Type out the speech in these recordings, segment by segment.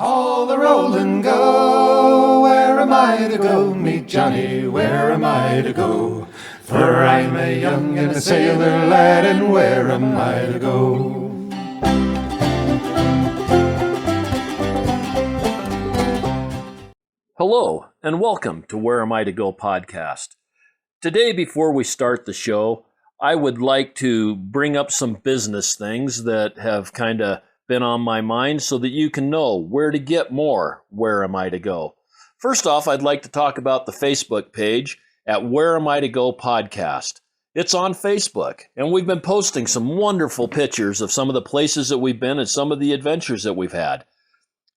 All the roll and go, where am I to go? Meet Johnny, where am I to go? For I'm a young and a sailor lad, and where am I to go? Hello, and welcome to Where Am I to Go podcast. Today, before we start the show, I would like to bring up some business things that have kind of been on my mind so that you can know where to get more Where Am I to Go. First off, I'd like to talk about the Facebook page at Where Am I to Go podcast. It's on Facebook, and we've been posting some wonderful pictures of some of the places that we've been and some of the adventures that we've had.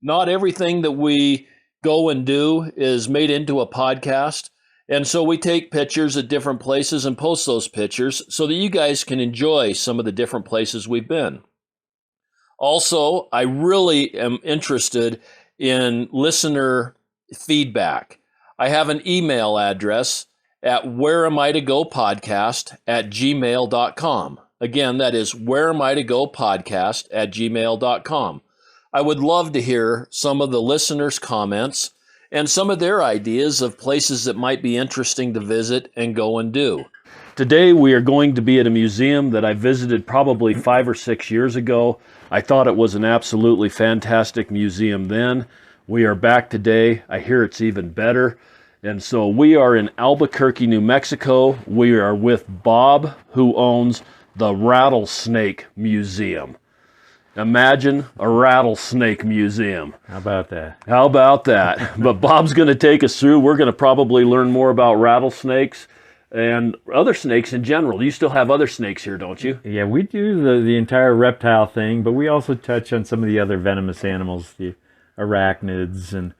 Not everything that we go and do is made into a podcast, and so we take pictures at different places and post those pictures so that you guys can enjoy some of the different places we've been. Also, I really am interested in listener feedback. I have an email address at whereamiitogopodcast@gmail.com. Again, that is whereamiitogopodcast@gmail.com. I would love to hear some of the listeners' comments and some of their ideas of places that might be interesting to visit and go and do. Today we are going to be at a museum that I visited probably 5 or 6 years ago. I thought it was an absolutely fantastic museum then. We are back today. I hear it's even better. And so we are in Albuquerque, New Mexico. We are with Bob, who owns the Rattlesnake Museum. Imagine a rattlesnake museum. How about that? How about that? But Bob's going to take us through. We're going to probably learn more about rattlesnakes and other snakes in general. You still have other snakes here, don't you? Yeah, we do the entire reptile thing, but we also touch on some of the other venomous animals, the arachnids and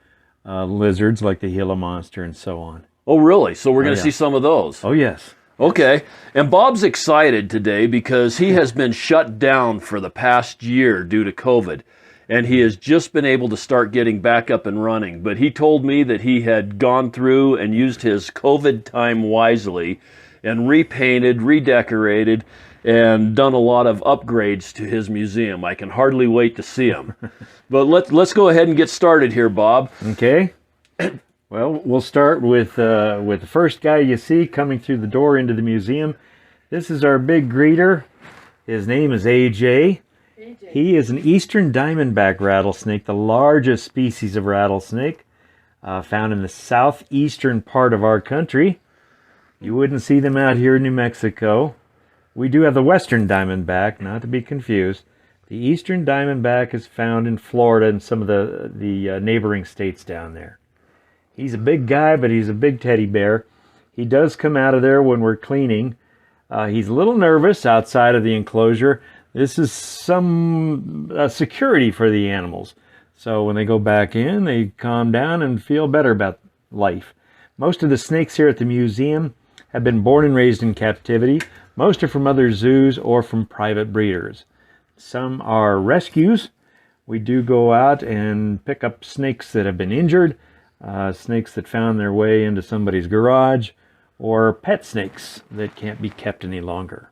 lizards like the Gila monster and so on. Oh, really? So we're going to see some of those? Oh, yes. Okay. And Bob's excited today because he has been shut down for the past year due to COVID. And he has just been able to start getting back up and running. But he told me that he had gone through and used his COVID time wisely and repainted, redecorated, and done a lot of upgrades to his museum. I can hardly wait to see him. But let's go ahead and get started here, Bob. Okay. Well, we'll start with the first guy you see coming through the door into the museum. This is our big greeter. His name is AJ. He is an eastern diamondback rattlesnake, the largest species of rattlesnake, found in the southeastern part of our country. You wouldn't see them out here in New Mexico. We do have the western diamondback, not to be confused. The eastern diamondback is found in Florida and some of the neighboring states down there. He's a big guy, but he's a big teddy bear. He does come out of there when we're cleaning. He's a little nervous outside of the enclosure. This is some security for the animals. So when they go back in, they calm down and feel better about life. Most of the snakes here at the museum have been born and raised in captivity. Most are from other zoos or from private breeders. Some are rescues. We do go out and pick up snakes that have been injured, snakes that found their way into somebody's garage, or pet snakes that can't be kept any longer.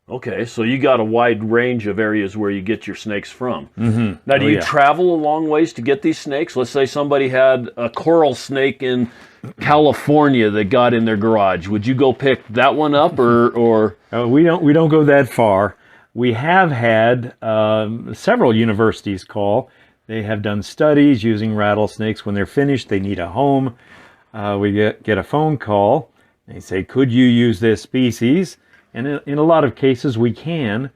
Okay, so you got a wide range of areas where you get your snakes from. Mm-hmm. Now, do you travel a long ways to get these snakes? Let's say somebody had a coral snake in California that got in their garage. Would you go pick that one up, or? We don't go that far. We have had several universities call. They have done studies using rattlesnakes. When they're finished, they need a home. We get a phone call. They say, could you use this species? And in a lot of cases, we can.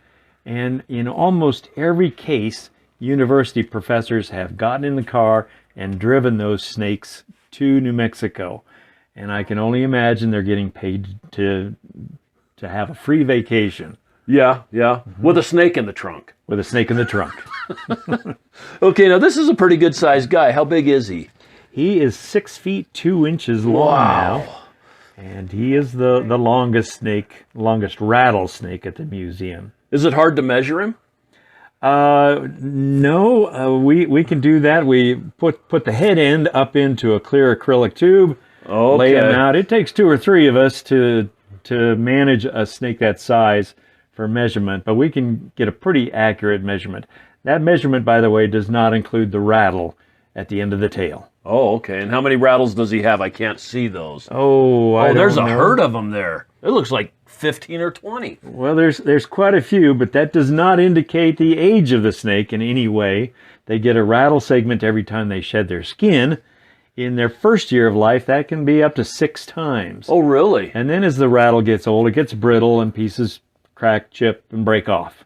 And in almost every case, university professors have gotten in the car and driven those snakes to New Mexico. And I can only imagine they're getting paid to have a free vacation. Yeah. Mm-hmm. With a snake in the trunk. With a snake in the trunk. Okay, now this is a pretty good sized guy. How big is he? He is 6 feet 2 inches long now. And he is the longest rattlesnake at the museum. Is it hard to measure him? No, we can do that. We put the head end up into a clear acrylic tube, lay him out. It takes 2 or 3 of us to manage a snake that size for measurement, but we can get a pretty accurate measurement. That measurement, by the way, does not include the rattle. at the end of the tail. Oh, okay. And how many rattles does he have? I can't see those. Oh, there's a don't know. herd of them there. It looks like 15 or 20. Well, there's quite a few, but that does not indicate the age of the snake in any way. They get a rattle segment every time they shed their skin. In their first year of life, that can be up to 6 times. Oh, really? And then as the rattle gets old, it gets brittle and pieces crack, chip, and break off.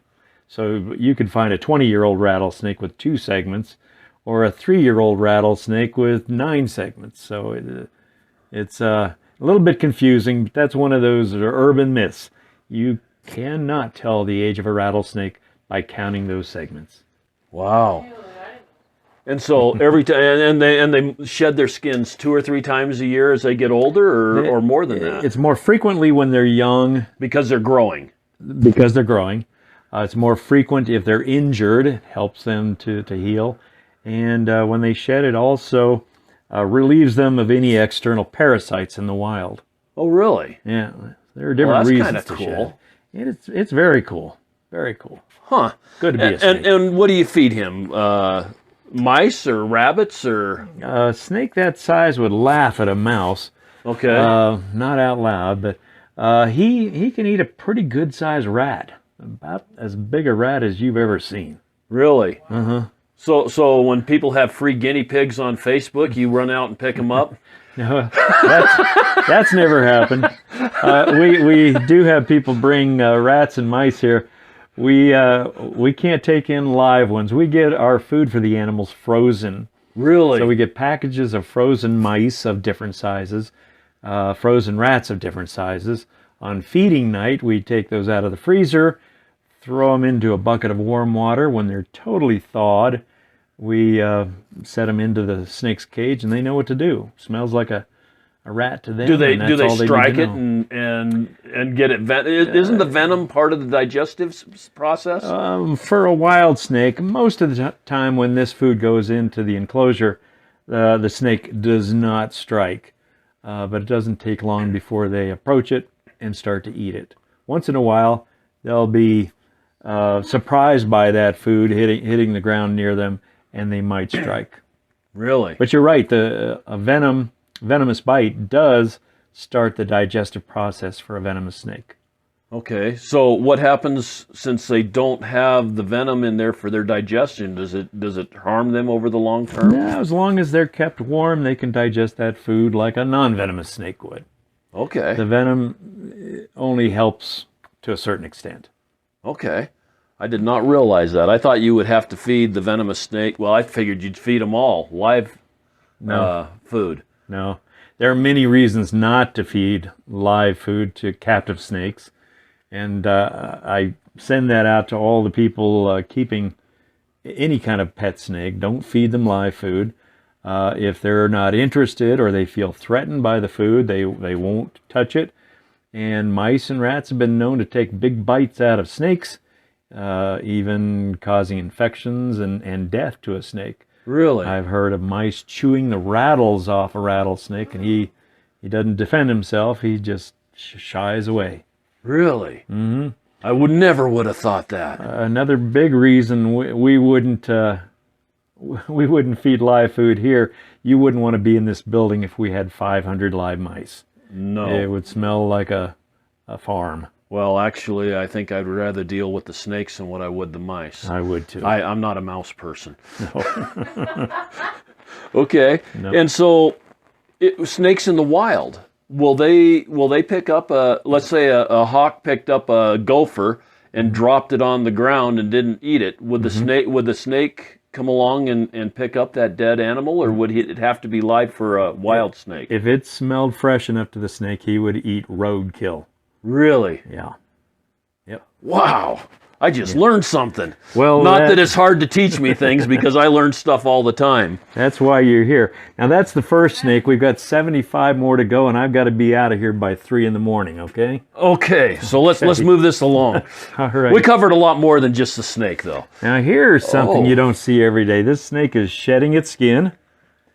So you could find a 20-year-old rattlesnake with 2 segments, or a 3-year-old rattlesnake with 9 segments. So it's a little bit confusing, but that's one of those urban myths. You cannot tell the age of a rattlesnake by counting those segments. Wow. And so every time, and they shed their skins 2 or 3 times a year as they get older, or more than that? It's more frequently when they're young. Because they're growing. It's more frequent if they're injured. It helps them to heal. And when they shed, it also relieves them of any external parasites in the wild. Oh, really? Yeah, there are different reasons that's to cool. shed. It's very cool. Very cool. Huh. Good to be a snake. And what do you feed him? Mice or rabbits or? A snake that size would laugh at a mouse. Okay. Not out loud, but he can eat a pretty good-sized rat. About as big a rat as you've ever seen. Really? Uh-huh. So when people have free guinea pigs on Facebook, you run out and pick them up? No, that's never happened. We do have people bring rats and mice here. We can't take in live ones. We get our food for the animals frozen. Really? So we get packages of frozen mice of different sizes, frozen rats of different sizes. On feeding night, we take those out of the freezer, throw them into a bucket of warm water. When they're totally thawed, we set them into the snake's cage, and they know what to do. Smells like a rat to them. Do they strike it know. and get it? Isn't the venom part of the digestive process? For a wild snake, most of the time when this food goes into the enclosure, the snake does not strike. But it doesn't take long before they approach it and start to eat it. Once in a while, they'll be surprised by that food hitting the ground near them, and they might strike. Really? But you're right, a venomous bite does start the digestive process for a venomous snake. Okay, so what happens since they don't have the venom in there for their digestion? Does it harm them over the long term? Yeah, as long as they're kept warm, they can digest that food like a non-venomous snake would. Okay. The venom only helps to a certain extent. Okay. I did not realize that. I thought you would have to feed the venomous snake. Well, I figured you'd feed them all live food. No. There are many reasons not to feed live food to captive snakes. And I send that out to all the people keeping any kind of pet snake. Don't feed them live food. If they're not interested or they feel threatened by the food, they won't touch it. And mice and rats have been known to take big bites out of snakes, even causing infections and death to a snake. Really? I've heard of mice chewing the rattles off a rattlesnake, and he doesn't defend himself. He just shies away. Really? Mm-hmm. I never would have thought that. Another big reason we wouldn't feed live food here. You wouldn't want to be in this building if we had 500 live mice. No. It would smell like a farm. Well, actually, I think I'd rather deal with the snakes than what I would the mice. I would too. I'm not a mouse person. No. Okay. No. And so, snakes in the wild, will they pick up let's say a hawk picked up a gopher and dropped it on the ground and didn't eat it? Would the snake come along and pick up that dead animal, or would it have to be live for a wild snake? If it smelled fresh enough to the snake, he would eat roadkill. Really? Yeah. Yep. Wow. I just learned something. Well, not that it's hard to teach me things because I learn stuff all the time. That's why you're here. Now that's the first snake. We've got 75 more to go, and I've got to be out of here by 3 in the morning. Okay. Okay. So let's move this along. All right. We covered a lot more than just the snake, though. Now here's something you don't see every day. This snake is shedding its skin.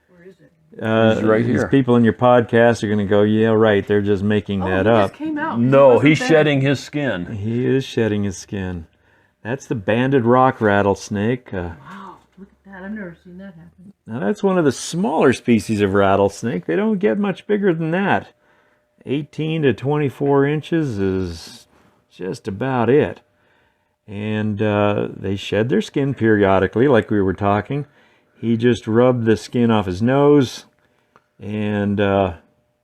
Where is it? It's right These here. people in your podcast are going to go, yeah, right. They're just making that It up. just came out. No, It wasn't he's there. shedding his skin. He is shedding his skin. That's the banded rock rattlesnake. Wow, look at that. I've never seen that happen. Now that's one of the smaller species of rattlesnake. They don't get much bigger than that. 18 to 24 inches is just about it. And they shed their skin periodically, like we were talking. He just rubbed the skin off his nose, and I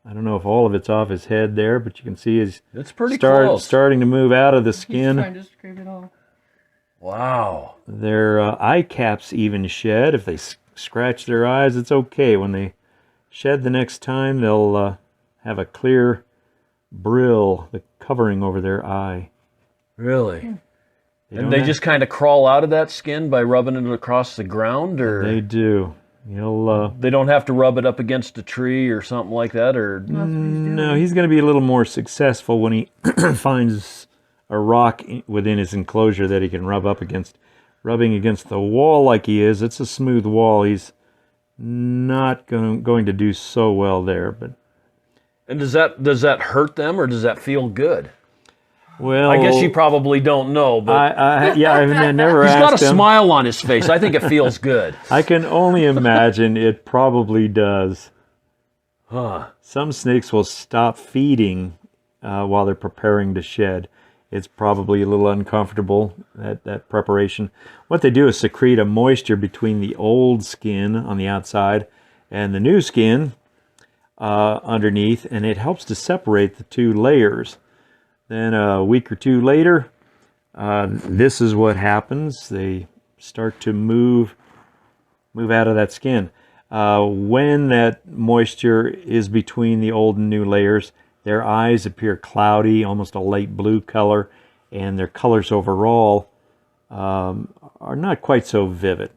don't know if all of it's off his head there, but you can see he's starting to move out of the skin. He's trying to scrape it off. Wow. Their eye caps even shed. If they scratch their eyes, it's okay. When they shed the next time, they'll have a clear brill, the covering over their eye. Really? And they just kind of crawl out of that skin by rubbing it across the ground, or they do. They don't have to rub it up against a tree or something like that, or no. He's going to be a little more successful when he finds a rock within his enclosure that he can rub up against. Rubbing against the wall like he is, it's a smooth wall. He's not going to do so well there. But and does that hurt them, or does that feel good? Well, I guess you probably don't know, but I've never asked him. He's got a smile on his face. I think it feels good. I can only imagine it probably does. Huh. Some snakes will stop feeding while they're preparing to shed. It's probably a little uncomfortable, that preparation. What they do is secrete a moisture between the old skin on the outside and the new skin underneath, and it helps to separate the two layers. Then a week or two later, this is what happens. They start to move out of that skin. When that moisture is between the old and new layers, their eyes appear cloudy, almost a light blue color, and their colors overall are not quite so vivid.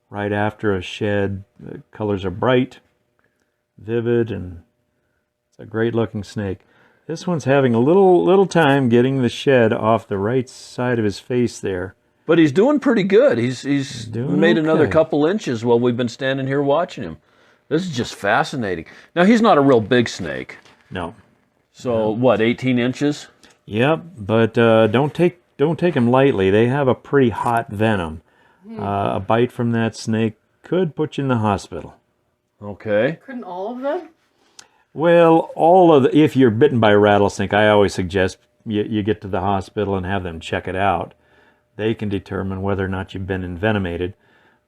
Right after a shed, the colors are bright, vivid, and it's a great-looking snake. This one's having a little time getting the shed off the right side of his face there. But he's doing pretty good. He's made another okay. couple inches while we've been standing here watching him. This is just fascinating. Now, he's not a real big snake. No. So, what, 18 inches? Yep, but don't take them lightly. They have a pretty hot venom. A bite from that snake could put you in the hospital. Okay. Couldn't all of them? Well, if you're bitten by a rattlesnake, I always suggest you get to the hospital and have them check it out. They can determine whether or not you've been envenomated.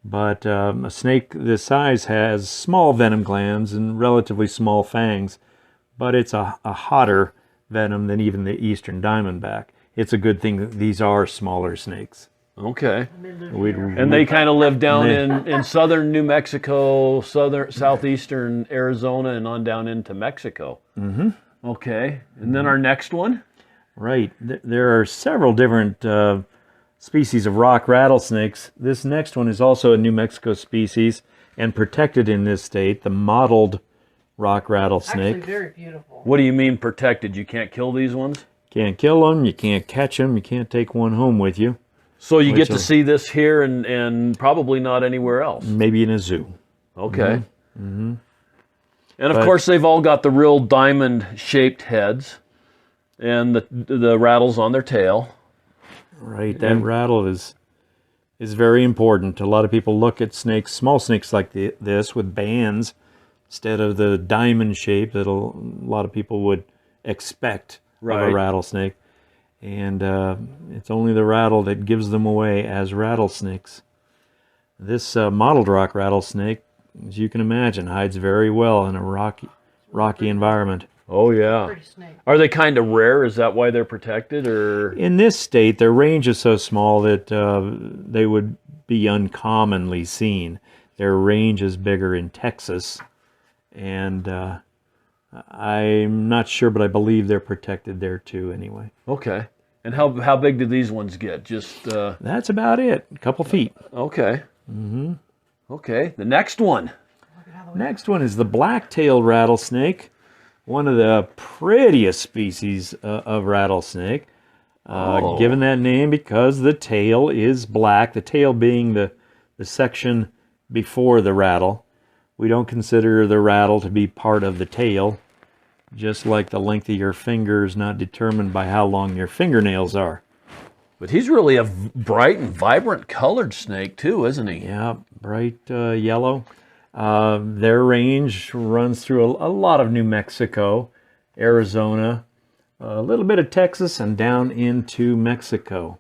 But a snake this size has small venom glands and relatively small fangs, but it's a hotter venom than even the eastern diamondback. It's a good thing that these are smaller snakes. Okay. And they kind of live down in southern New Mexico, southeastern Arizona, and on down into Mexico. Mm-hmm. Okay. And then our next one? Right. There are several different species of rock rattlesnakes. This next one is also a New Mexico species and protected in this state, the mottled rock rattlesnake. Actually, very beautiful. What do you mean protected? You can't kill these ones? Can't kill them, you can't catch them, you can't take one home with you. So you get to see this here and probably not anywhere else? Maybe in a zoo. Okay. Mm-hmm. And of course, they've all got the real diamond-shaped heads and the rattles on their tail. Right, that rattle is very important. A lot of people look at snakes, small snakes like this with bands instead of the diamond shape that a lot of people would expect of a rattlesnake. And it's only the rattle that gives them away as rattlesnakes. This mottled rock rattlesnake, as you can imagine, hides very well in a rocky environment. Oh, yeah. Pretty snake. Are they kind of rare? Is that why they're protected? Or in this state, their range is so small that they would be uncommonly seen. Their range is bigger in Texas, and I'm not sure, but I believe they're protected there too anyway. Okay. And how big do these ones get? Just That's about it. A couple feet. Okay. Mm-hmm. Okay. The next one. Next one is the black-tailed rattlesnake, one of the prettiest species of rattlesnake. Given that name because the tail is black, the tail being the section before the rattle. We don't consider the rattle to be part of the tail, just like the length of your finger is not determined by how long your fingernails are. But he's really a bright and vibrant colored snake too, isn't he? Yeah, bright yellow. Their range runs through a lot of New Mexico, Arizona, a little bit of Texas, and down into Mexico.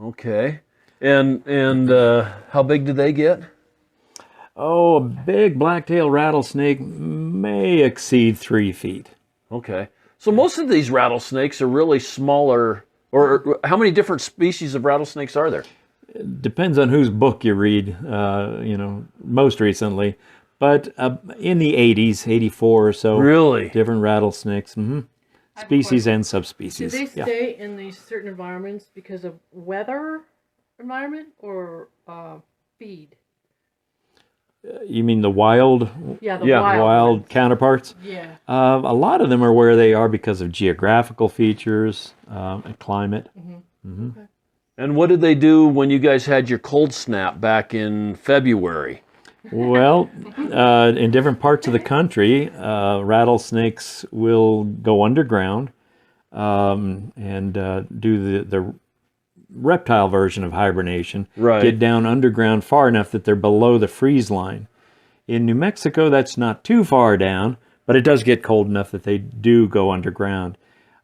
Okay. And how big do they get? Oh, a big black-tailed rattlesnake may exceed 3 feet. Okay. So most of these rattlesnakes are really smaller. Or how many different species of rattlesnakes are there? Depends on whose book you read, most recently. But in the 80s, 84 or so. Really? Different rattlesnakes. Species and Do subspecies. they Yeah. stay in these certain environments because of weather environment or feed? You mean the wild, Yeah, the wild ones. counterparts? Yeah. A lot of them are where they are because of geographical features and climate. Okay. And what did they do when you guys had your cold snap back in February? Well, in different parts of the country, rattlesnakes will go underground and do the reptile version of hibernation. Right. Get down underground far enough that they're below the freeze line. In New Mexico, that's not too far down, but it does get cold enough that they do go underground.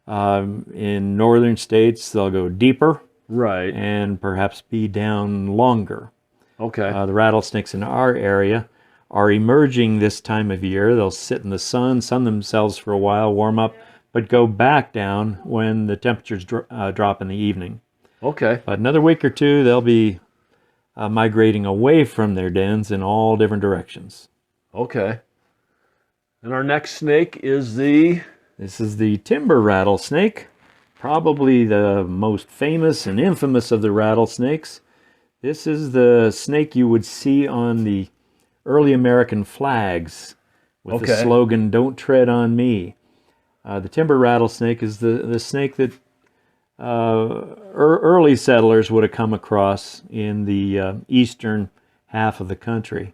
In northern states, they'll go deeper Right. and perhaps be down longer. Okay. The rattlesnakes in our area are emerging this time of year. They'll sit in the sun themselves for a while, warm up, but go back down when the temperatures drop in the evening. Okay. But another week or two, they'll be migrating away from their dens in all different directions. Okay. And our next snake is the... This is the timber rattlesnake, probably the most famous and infamous of the rattlesnakes. This is the snake you would see on the early American flags with the Okay. slogan, "Don't tread on me." The timber rattlesnake is the snake that early settlers would have come across in the eastern half of the country.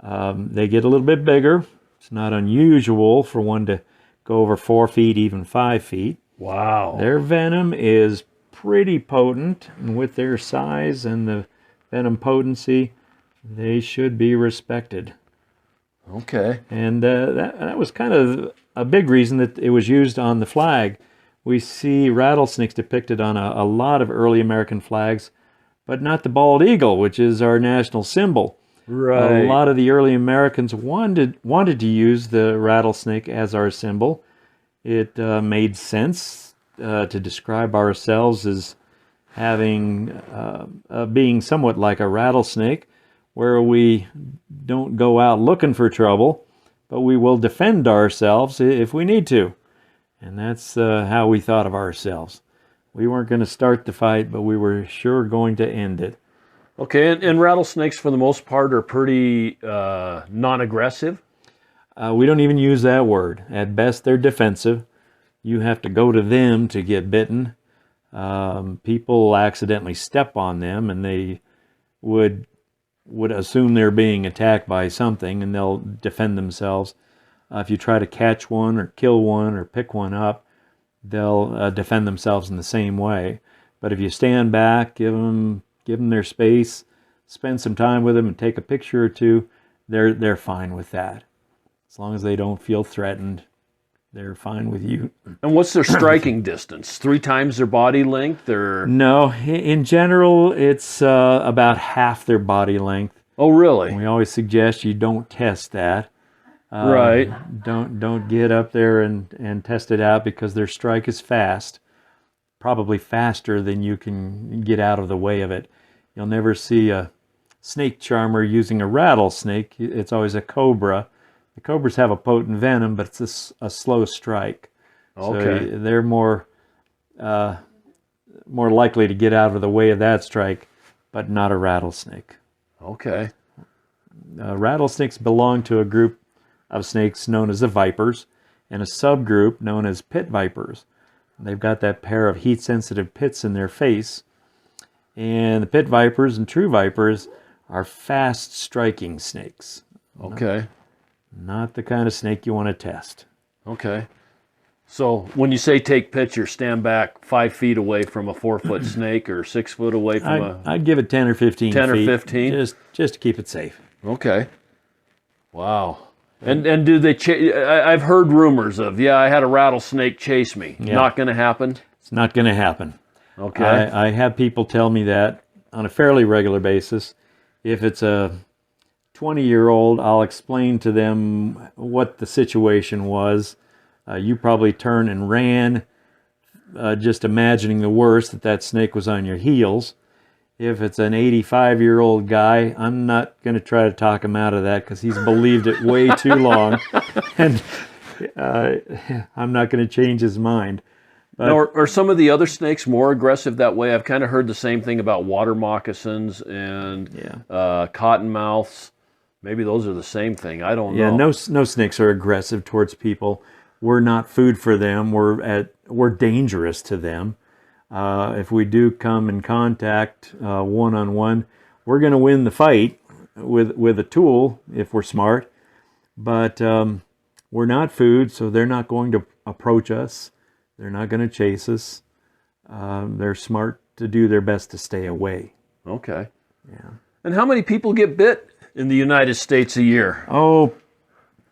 They get a little bit bigger. It's not unusual for one to go over 4 feet, even 5 feet. Wow. Their venom is pretty potent, and with their size and the venom potency, they should be respected. Okay. And that was kind of a big reason that it was used on the flag. We see rattlesnakes depicted on a lot of early American flags, but not the bald eagle, which is our national symbol. Right. A lot of the early Americans wanted to use the rattlesnake as our symbol. It made sense to describe ourselves as having being somewhat like a rattlesnake, where we don't go out looking for trouble, but we will defend ourselves if we need to. And that's how we thought of ourselves. We weren't going to start the fight, but we were sure going to end it. Okay, and rattlesnakes for the most part are pretty non-aggressive? We don't even use that word. At best, they're defensive. You have to go to them to get bitten. People accidentally step on them, and they would assume they're being attacked by something, and they'll defend themselves. If you try to catch one or kill one or pick one up, they'll defend themselves in the same way. But if you stand back, give them their space, spend some time with them, and take a picture or two, they're fine with that. As long as they don't feel threatened, they're fine with you. And what's their striking distance? 3 times their body length, or? No, in general, it's about half their body length. Oh, really? We always suggest you don't test that. Right. Don't get up there and test it out, because their strike is fast, probably faster than you can get out of the way of it. You'll never see a snake charmer using a rattlesnake. It's always a cobra. The cobras have a potent venom, but it's a slow strike. Okay. So they're more likely to get out of the way of that strike, but not a rattlesnake. Okay. Rattlesnakes belong to a group of snakes known as the vipers, and a subgroup known as pit vipers. They've got that pair of heat-sensitive pits in their face, and the pit vipers and true vipers are fast-striking snakes. Okay. Not the kind of snake you want to test. Okay. So when you say take pictures, stand back 5 feet away from a 4-foot snake or 6 foot away from I'd give it 10 or 15 10 or feet. 15? Just to keep it safe. Okay. Wow. And do they I've heard rumors of, I had a rattlesnake chase me. Yeah. Not going to happen? It's not going to happen. Okay. I have people tell me that on a fairly regular basis. If it's a 20-year-old, I'll explain to them what the situation was. You probably turned and ran, just imagining the worst, that snake was on your heels. If it's an 85-year-old guy, I'm not going to try to talk him out of that because he's believed it way too long. And I'm not going to change his mind. But, now, are some of the other snakes more aggressive that way? I've kind of heard the same thing about water moccasins and cottonmouths. Maybe those are the same thing. I don't know. No snakes are aggressive towards people. We're not food for them. We're dangerous to them. If we do come in contact one-on-one, we're going to win the fight with a tool if we're smart. But we're not food, so they're not going to approach us. They're not going to chase us. They're smart to do their best to stay away. Okay. Yeah. And how many people get bit in the United States a year? Oh,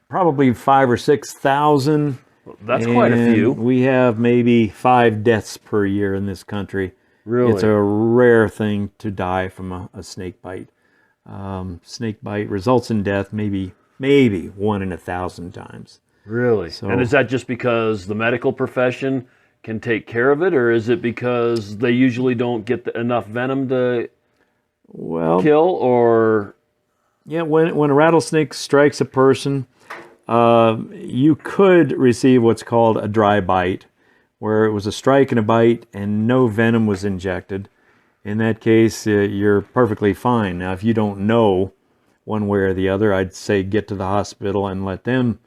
probably 5,000 or 6,000. That's quite a few. We have maybe 5 deaths per year in this country. Really? It's a rare thing to die from a snake bite. Snake bite results in death maybe 1 in 1,000 times. Really? So, and is that just because the medical profession can take care of it, or is it because they usually don't get enough venom to kill, or... Yeah, when a rattlesnake strikes a person, you could receive what's called a dry bite, where it was a strike and a bite and no venom was injected. In that case, you're perfectly fine. Now, if you don't know one way or the other, I'd say get to the hospital and let them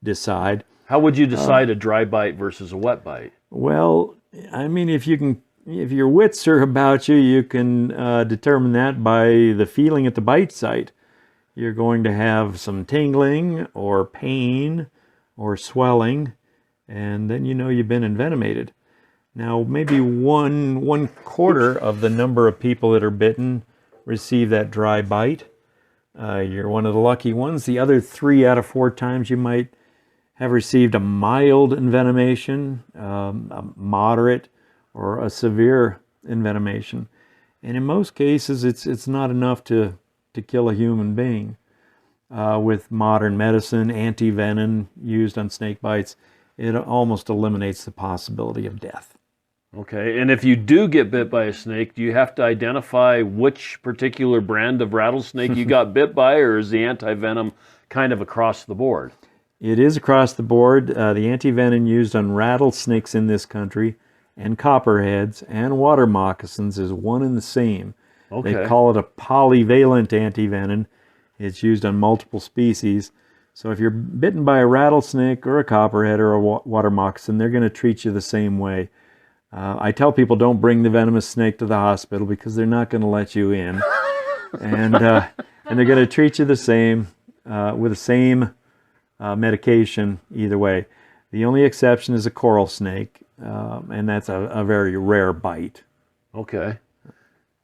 decide. How would you decide a dry bite versus a wet bite? Well, I mean, if your wits are about you, you can determine that by the feeling at the bite site. You're going to have some tingling or pain or swelling, and then you know you've been envenomated. Now, maybe one quarter of the number of people that are bitten receive that dry bite. You're one of the lucky ones. The other 3 out of 4 times you might have received a mild envenomation, a moderate, or a severe envenomation. And in most cases, it's not enough to kill a human being. With modern medicine, anti-venom used on snake bites, it almost eliminates the possibility of death. Okay, and if you do get bit by a snake, do you have to identify which particular brand of rattlesnake you got bit by, or is the anti-venom kind of across the board? It is across the board. The anti-venom used on rattlesnakes in this country and copperheads and water moccasins is one and the same. Okay. They call it a polyvalent antivenom. It's used on multiple species. So if you're bitten by a rattlesnake or a copperhead or a water moccasin, they're going to treat you the same way. I tell people don't bring the venomous snake to the hospital because they're not going to let you in. and they're going to treat you the same with the same medication either way. The only exception is a coral snake, and that's a very rare bite. Okay.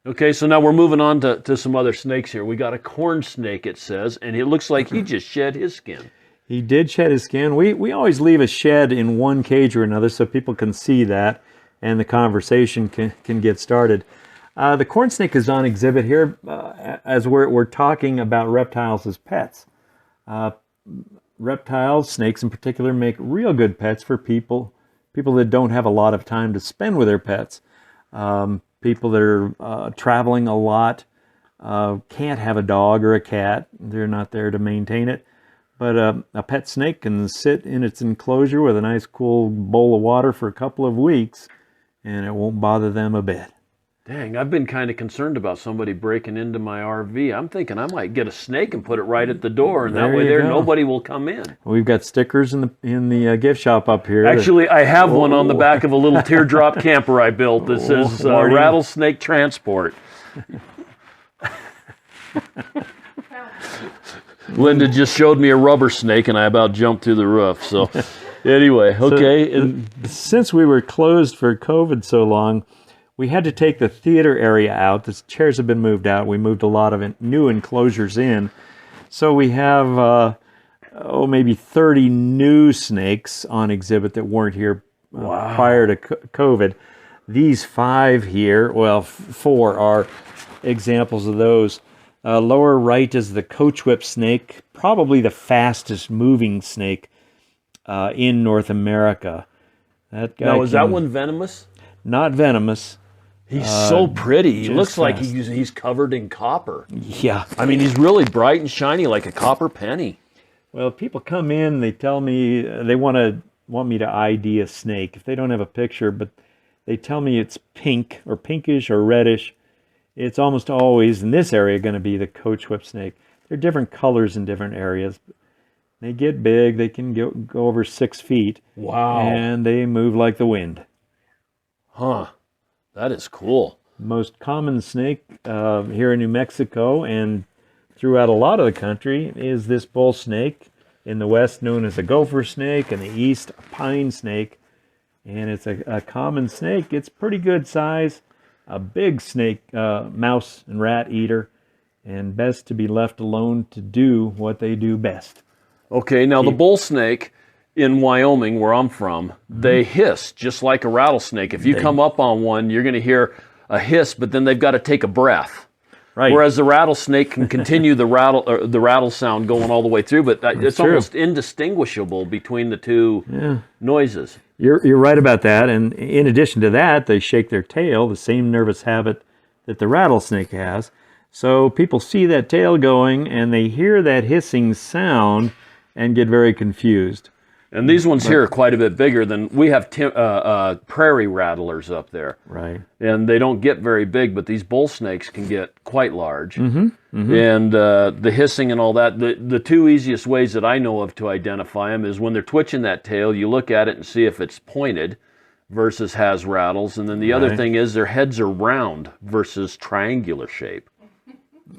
Okay, so now we're moving on to some other snakes here. We got a corn snake, it says, and it looks like he just shed his skin. He did shed his skin. We always leave a shed in one cage or another so people can see that and the conversation can get started. The corn snake is on exhibit here as we're talking about reptiles as pets. Reptiles, snakes in particular, make real good pets for people that don't have a lot of time to spend with their pets. People that are traveling a lot can't have a dog or a cat. They're not there to maintain it. But a pet snake can sit in its enclosure with a nice cool bowl of water for a couple of weeks, and it won't bother them a bit. Dang, I've been kind of concerned about somebody breaking into my RV. I'm thinking I might get a snake and put it right at the door, and that way nobody will come in. We've got stickers in the gift shop up here. Actually, I have one on the back of a little teardrop camper I built that says Rattlesnake Transport. Mm-hmm. Linda just showed me a rubber snake, and I about jumped through the roof. So, Anyway, okay. Since we were closed for COVID so long, we had to take the theater area out. The chairs have been moved out. We moved a lot of new enclosures in. So we have, maybe 30 new snakes on exhibit that weren't here prior to COVID. These 5 here, well, 4 are examples of those. Lower right is the coach whip snake, probably the fastest moving snake in North America. That guy Now, is that one venomous? Not venomous. He's so pretty. He looks like fast. he's covered in copper. Yeah. I mean, he's really bright and shiny like a copper penny. Well, people come in, they tell me they want me to ID a snake. If they don't have a picture, but they tell me it's pink or pinkish or reddish, it's almost always in this area going to be the coach whip snake. They're different colors in different areas. They get big. They can go over 6 feet. Wow. And they move like the wind. Huh. That is cool. Most common snake here in New Mexico and throughout a lot of the country is this bull snake. In the west, known as a gopher snake. In the east, a pine snake. And it's a common snake. It's pretty good size. A big snake, mouse and rat eater. And best to be left alone to do what they do best. Okay, now the bull snake in Wyoming, where I'm from, they hiss just like a rattlesnake. If you come up on one, you're going to hear a hiss, but then they've got to take a breath. Right. Whereas the rattlesnake can continue the rattle sound going all the way through, but it's true. almost indistinguishable between the two noises. You're right about that. And in addition to that, they shake their tail, the same nervous habit that the rattlesnake has. So people see that tail going and they hear that hissing sound and get very confused. And these ones here are quite a bit bigger than we have. Prairie rattlers up there, Right. and they don't get very big, but these bull snakes can get quite large. And the hissing and all that. The 2 easiest ways that I know of to identify them is when they're twitching that tail. You look at it and see if it's pointed versus has rattles, and then the other thing is their heads are round versus triangular shape.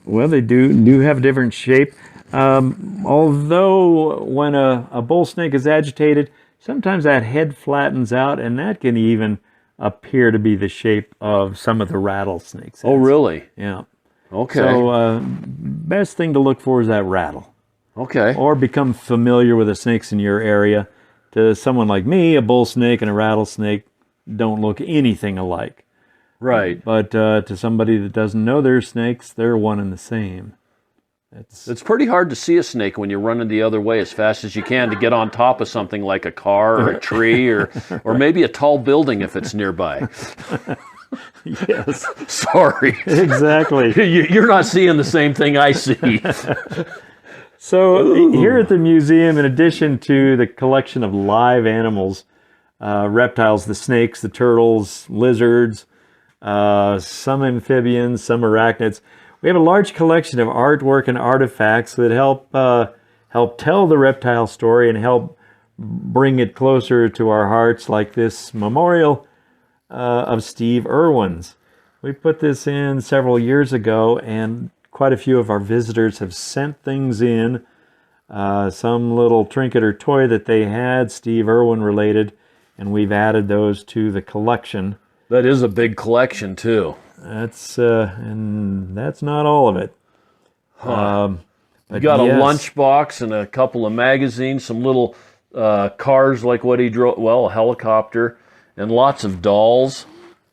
Well, they do have a different shape. Although when a bull snake is agitated, sometimes that head flattens out, and that can even appear to be the shape of some of the rattlesnakes. Oh, really? Yeah. Okay. So, best thing to look for is that rattle. Okay. Or become familiar with the snakes in your area. To someone like me, a bull snake and a rattlesnake don't look anything alike. Right. But to somebody that doesn't know their snakes, they're one and the same. It's pretty hard to see a snake when you're running the other way as fast as you can to get on top of something like a car or a tree or maybe a tall building if it's nearby. Yes. Sorry. Exactly. You're not seeing the same thing I see. So here at the museum, in addition to the collection of live animals, reptiles, the snakes, the turtles, lizards, some amphibians, some arachnids, we have a large collection of artwork and artifacts that help tell the reptile story and help bring it closer to our hearts, like this memorial of Steve Irwin's. We put this in several years ago, and quite a few of our visitors have sent things in, some little trinket or toy that they had, Steve Irwin related, and we've added those to the collection. That is a big collection, too. And that's not all of it. You got a lunchbox and a couple of magazines, some little cars like what he drove, well, a helicopter, and lots of dolls.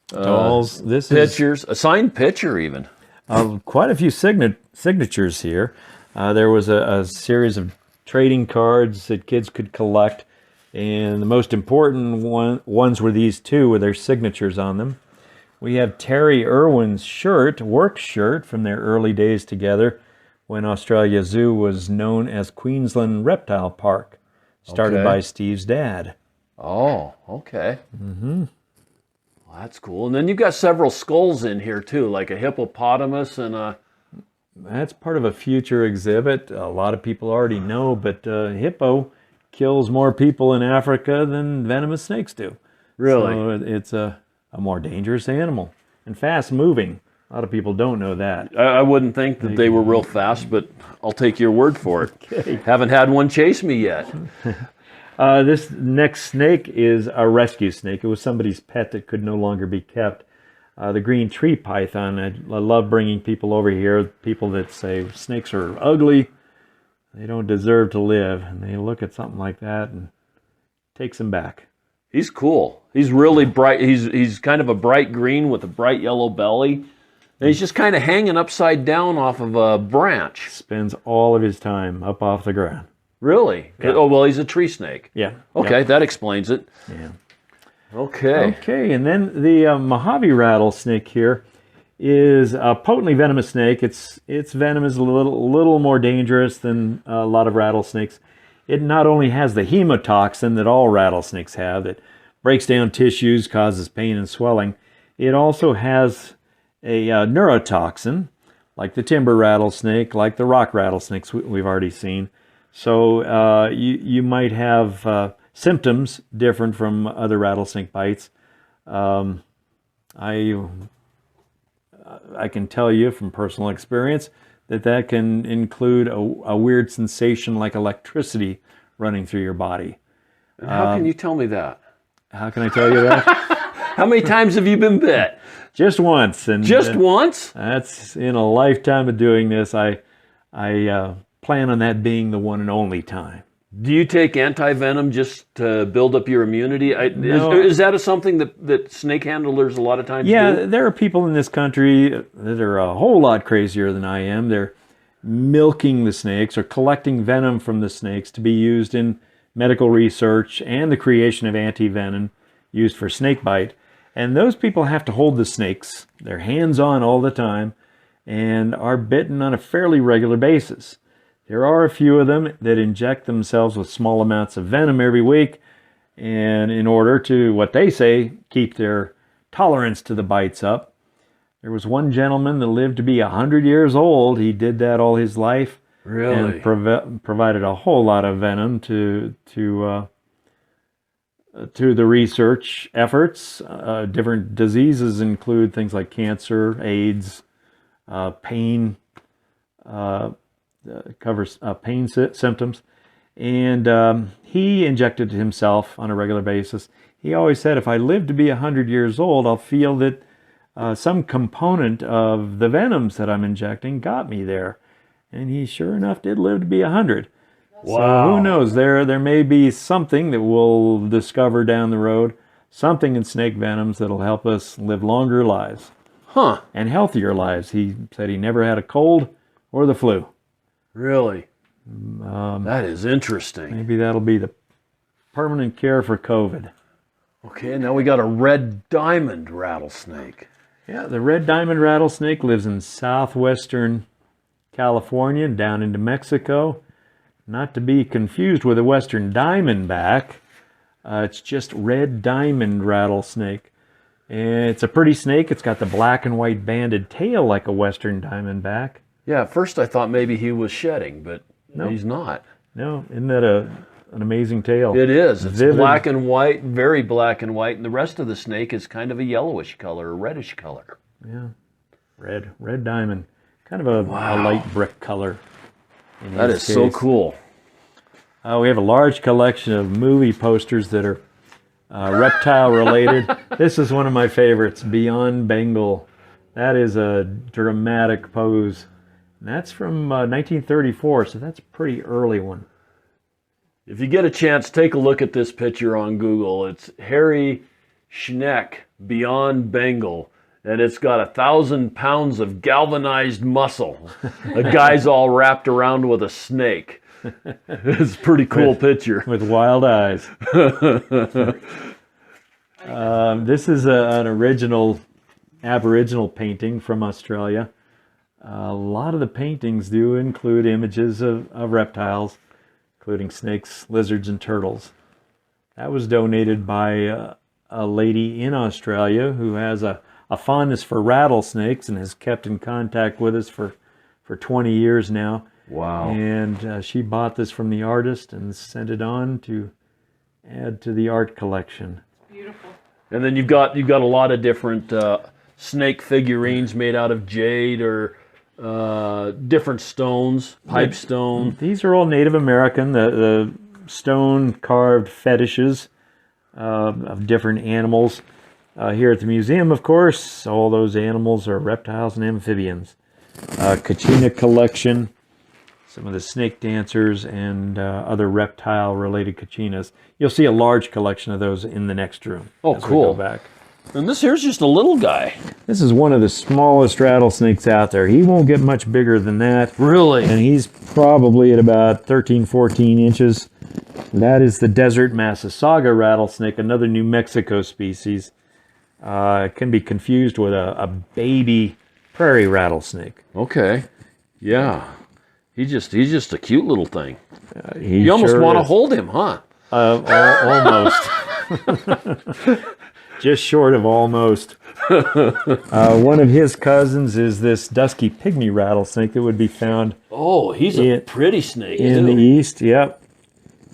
Dolls. This pictures, a signed picture even. Quite a few signatures here. There was a series of trading cards that kids could collect, and the most important ones were these 2 with their signatures on them. We have Terry Irwin's work shirt from their early days together when Australia Zoo was known as Queensland Reptile Park, started by Steve's dad. Oh, okay. Well, that's cool. And then you've got several skulls in here too, like a hippopotamus and a... That's part of a future exhibit. A lot of people already know, but hippo kills more people in Africa than venomous snakes do. Really? So it's a more dangerous animal and fast moving. A lot of people don't know that. I wouldn't think that they were real fast, but I'll take your word for it. Okay. Haven't had one chase me yet. This next snake is a rescue snake. It was somebody's pet that could no longer be kept. The green tree python. I love bringing people over here, people that say snakes are ugly, they don't deserve to live, and they look at something like that and takes them back. He's cool. He's really bright. He's kind of a bright green with a bright yellow belly. And he's just kind of hanging upside down off of a branch. Spends all of his time up off the ground. Really? Yeah. Oh, well, he's a tree snake. Yeah. Okay, that explains it. Yeah. Okay. Okay, and then the Mojave rattlesnake here is a potently venomous snake. Its venom is a little more dangerous than a lot of rattlesnakes. It not only has the hemotoxin that all rattlesnakes have that breaks down tissues, causes pain and swelling, it also has a neurotoxin, like the timber rattlesnake, like the rock rattlesnakes we've already seen. So you might have symptoms different from other rattlesnake bites. I can tell you from personal experience that can include a weird sensation like electricity running through your body. How can you tell me that? How can I tell you that? How many times have you been bit? Just once. And Just once? That's in a lifetime of doing this. I plan on that being the one and only time. Do you take anti-venom just to build up your immunity? No. Is that something that snake handlers a lot of times do? There are people in this country that are a whole lot crazier than I am. They're milking the snakes or collecting venom from the snakes to be used in medical research and the creation of anti-venom used for snake bite. And those people have to hold the snakes. They're hands-on all the time and are bitten on a fairly regular basis. There are a few of them that inject themselves with small amounts of venom every week, and in order to, what they say, keep their tolerance to the bites up. There was one gentleman that lived to be 100 years old. He did that all his life. Really? And provided a whole lot of venom to the research efforts. Different diseases include things like cancer, AIDS, pain, covers pain symptoms, and he injected himself on a regular basis. He always said, if I live to be 100 years old, I'll feel that some component of the venoms that I'm injecting got me there. And he sure enough did live to be 100. Wow. So who knows, there may be something that we'll discover down the road, something in snake venoms that'll help us live longer lives. Huh. And healthier lives. He said he never had a cold or the flu. Really? That is interesting. Maybe that'll be the permanent cure for COVID. Okay, now we got a red diamond rattlesnake. Yeah, the red diamond rattlesnake lives in southwestern California, down into Mexico. Not to be confused with a western diamondback. It's just red diamond rattlesnake. And it's a pretty snake. It's got the black and white banded tail like a western diamondback. Yeah, at first I thought maybe he was shedding, but he's not. No, isn't that an amazing tail? It is. It's Vivid. black and white, very black and white, and the rest of the snake is kind of a yellowish color, a reddish color. Yeah, red diamond. Kind of a light brick color. That is so cool. We have a large collection of movie posters that are reptile related. This is one of my favorites, Beyond Bengal. That is a dramatic pose. And that's from 1934, so that's a pretty early one. If you get a chance, take a look at this picture on Google. It's Harry Schneck, Beyond Bengal, and it's got 1,000 pounds of galvanized muscle. The guy's all wrapped around with a snake. It's a pretty cool picture. With wild eyes. This is an original Aboriginal painting from Australia. A lot of the paintings do include images of reptiles, including snakes, lizards, and turtles. That was donated by a lady in Australia who has a fondness for rattlesnakes and has kept in contact with us for 20 years now. Wow. And she bought this from the artist and sent it on to add to the art collection. Beautiful. And then you've got a lot of different snake figurines made out of jade or different stones, pipe stone. These are all Native American. The stone carved fetishes of different animals. Here at the museum, of course, all those animals are reptiles and amphibians. Kachina collection, some of the snake dancers and other reptile-related kachinas. You'll see a large collection of those in the next room. Oh, as we cool. go back. And this here's just a little guy. This is one of the smallest rattlesnakes out there. He won't get much bigger than that. Really? And he's probably at about 13, 14 inches. That is the desert Massasauga rattlesnake, another New Mexico species. It can be confused with a baby prairie rattlesnake. Okay. Yeah. He's just a cute little thing. He You almost sure want to is. hold him, huh? Almost. Just short of almost. One of his cousins is this dusky pygmy rattlesnake that would be found Oh, he's a pretty snake, in too. the east. Yep.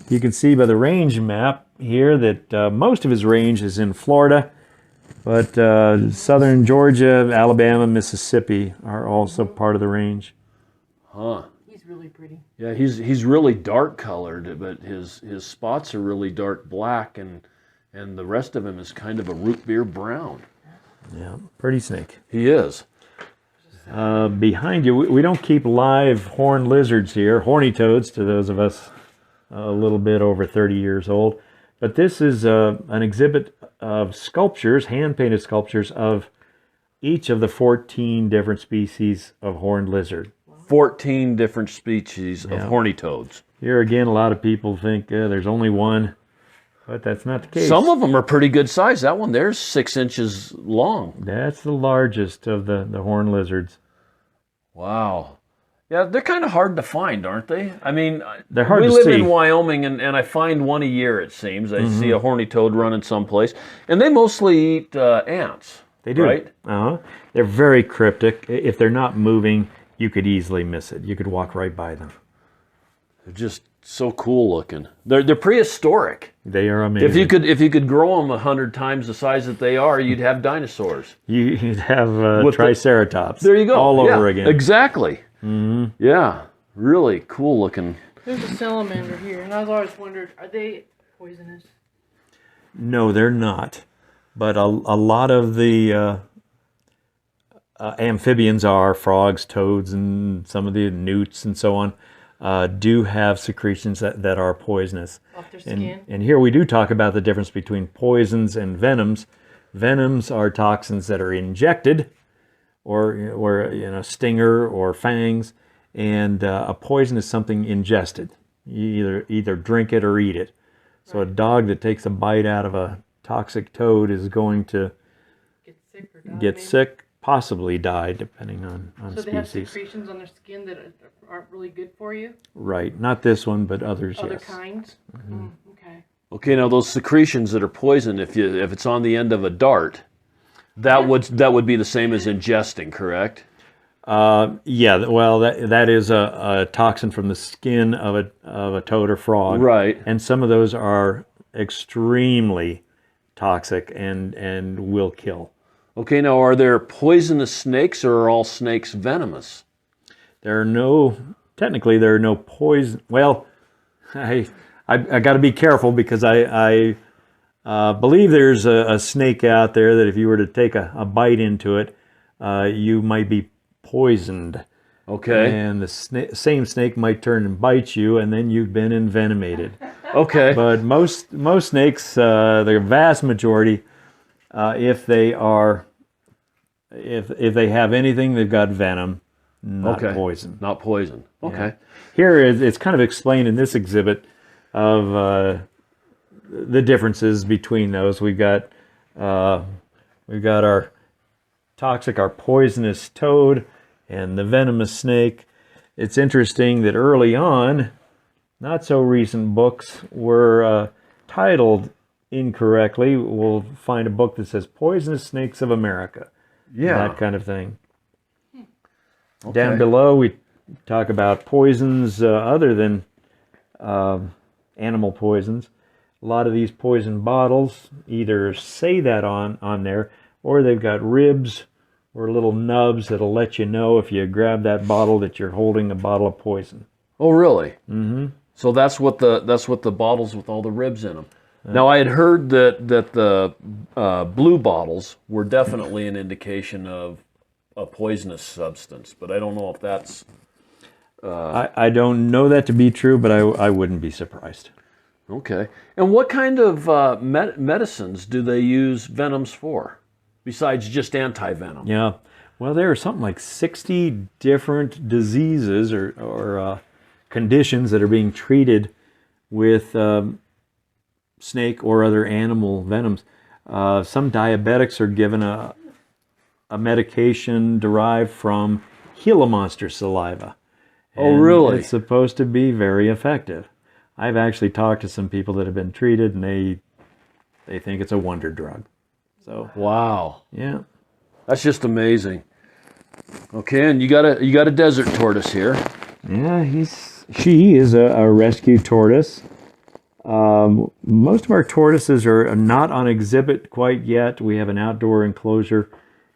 You can see by the range map here that most of his range is in Florida, but southern Georgia, Alabama, Mississippi are also part of the range. Huh. He's really pretty. Yeah, he's really dark colored, but his spots are really dark black, and the rest of him is kind of a root beer brown. Yeah, pretty snake. He is. Behind you, we don't keep live horned lizards here, horny toads to those of us a little bit over 30 years old. But this is an exhibit of sculptures, hand-painted sculptures of each of the 14 different species of horned lizard. 14 different species of horny toads. Here again, a lot of people think there's only one, but that's not the case. Some of them are pretty good size. That one there's 6 inches long. That's the largest of the horned lizards. Wow. Yeah, they're kind of hard to find, aren't they? I mean, They're hard we to live see. in Wyoming, and I find one a year, it seems. I see a horny toad running someplace. And they mostly eat ants. They do. Right? Uh-huh. They're very cryptic. If they're not moving, you could easily miss it. You could walk right by them. They're just so cool looking. They're prehistoric. They are amazing. If you could grow them 100 times the size that they are, you'd have dinosaurs. You'd have With the- Triceratops. There you go. All Yeah, over again. Exactly. Mm-hmm. Yeah, really cool looking. There's a salamander here, and I've always wondered, are they poisonous? No, they're not. But a lot of the amphibians are, frogs, toads, and some of the newts and so on, do have secretions that are poisonous. Off their skin? And here we do talk about the difference between poisons and venoms. Venoms are toxins that are injected, or stinger or fangs, and a poison is something ingested. You either drink it or eat it. So a dog that takes a bite out of a toxic toad is going to Get sick or die? get maybe? sick, possibly die, depending on So they have species. secretions on their skin that aren't really good for you? Right, not this one, but others, Other yes. kinds? Okay. Okay, now those secretions that are poison, if it's on the end of a dart, that would be the same as ingesting, correct? Yeah, well, that is a toxin from the skin of a toad or frog. Right. And some of those are extremely toxic and will kill. Okay, now are there poisonous snakes, or are all snakes venomous? Technically there are no poison. Well, I got to be careful because I believe there's a snake out there that if you were to take a bite into it, you might be poisoned. Okay. And the same snake might turn and bite you, and then you've been envenomated. Okay. But most snakes, the vast majority, if they have anything, they've got venom, not poison. Not poison. Okay. Here it's kind of explained in this exhibit of the differences between those. We've got our toxic, our poisonous toad, and the venomous snake. It's interesting that early on, not so recent books were titled incorrectly. We'll find a book that says Poisonous Snakes of America. Yeah. That kind of thing. Down below, we talk about poisons other than animal poisons. A lot of these poison bottles either say that on there, or they've got ribs or little nubs that'll let you know if you grab that bottle that you're holding a bottle of poison. Oh, really? Mm-hmm. So that's what the bottles with all the ribs in them. Now I had heard that the blue bottles were definitely an indication of a poisonous substance, but I don't know if that's. I don't know that to be true, but I wouldn't be surprised. Okay. And what kind of medicines do they use venoms for, besides just anti-venom? Yeah. Well, there are something like 60 different diseases or conditions that are being treated with snake or other animal venoms. Some diabetics are given a medication derived from Gila monster saliva. Oh, And really? It's supposed to be very effective. I've actually talked to some people that have been treated, and they think it's a wonder drug. So Wow. yeah. That's just amazing. Okay, and you got a desert tortoise here. Yeah, she is a rescue tortoise. Most of our tortoises are not on exhibit quite yet. We have an outdoor enclosure,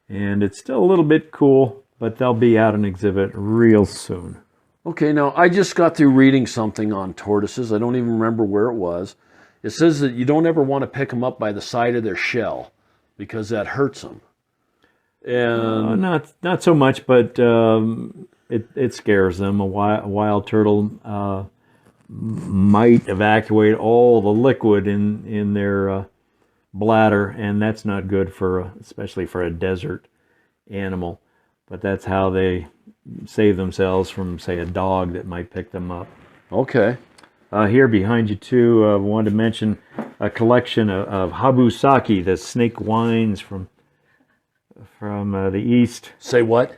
and it's still a little bit cool, but they'll be out on exhibit real soon. Okay, now I just got through reading something on tortoises. I don't even remember where it was. It says that you don't ever want to pick them up by the side of their shell because that hurts them. And Not so much, but it scares them. A wild turtle might evacuate all the liquid in their bladder, and that's not good especially for a desert animal. But that's how they save themselves from, say, a dog that might pick them up. okay. Here behind you too, I wanted to mention a collection of habusaki, the snake wines from the east. Say what?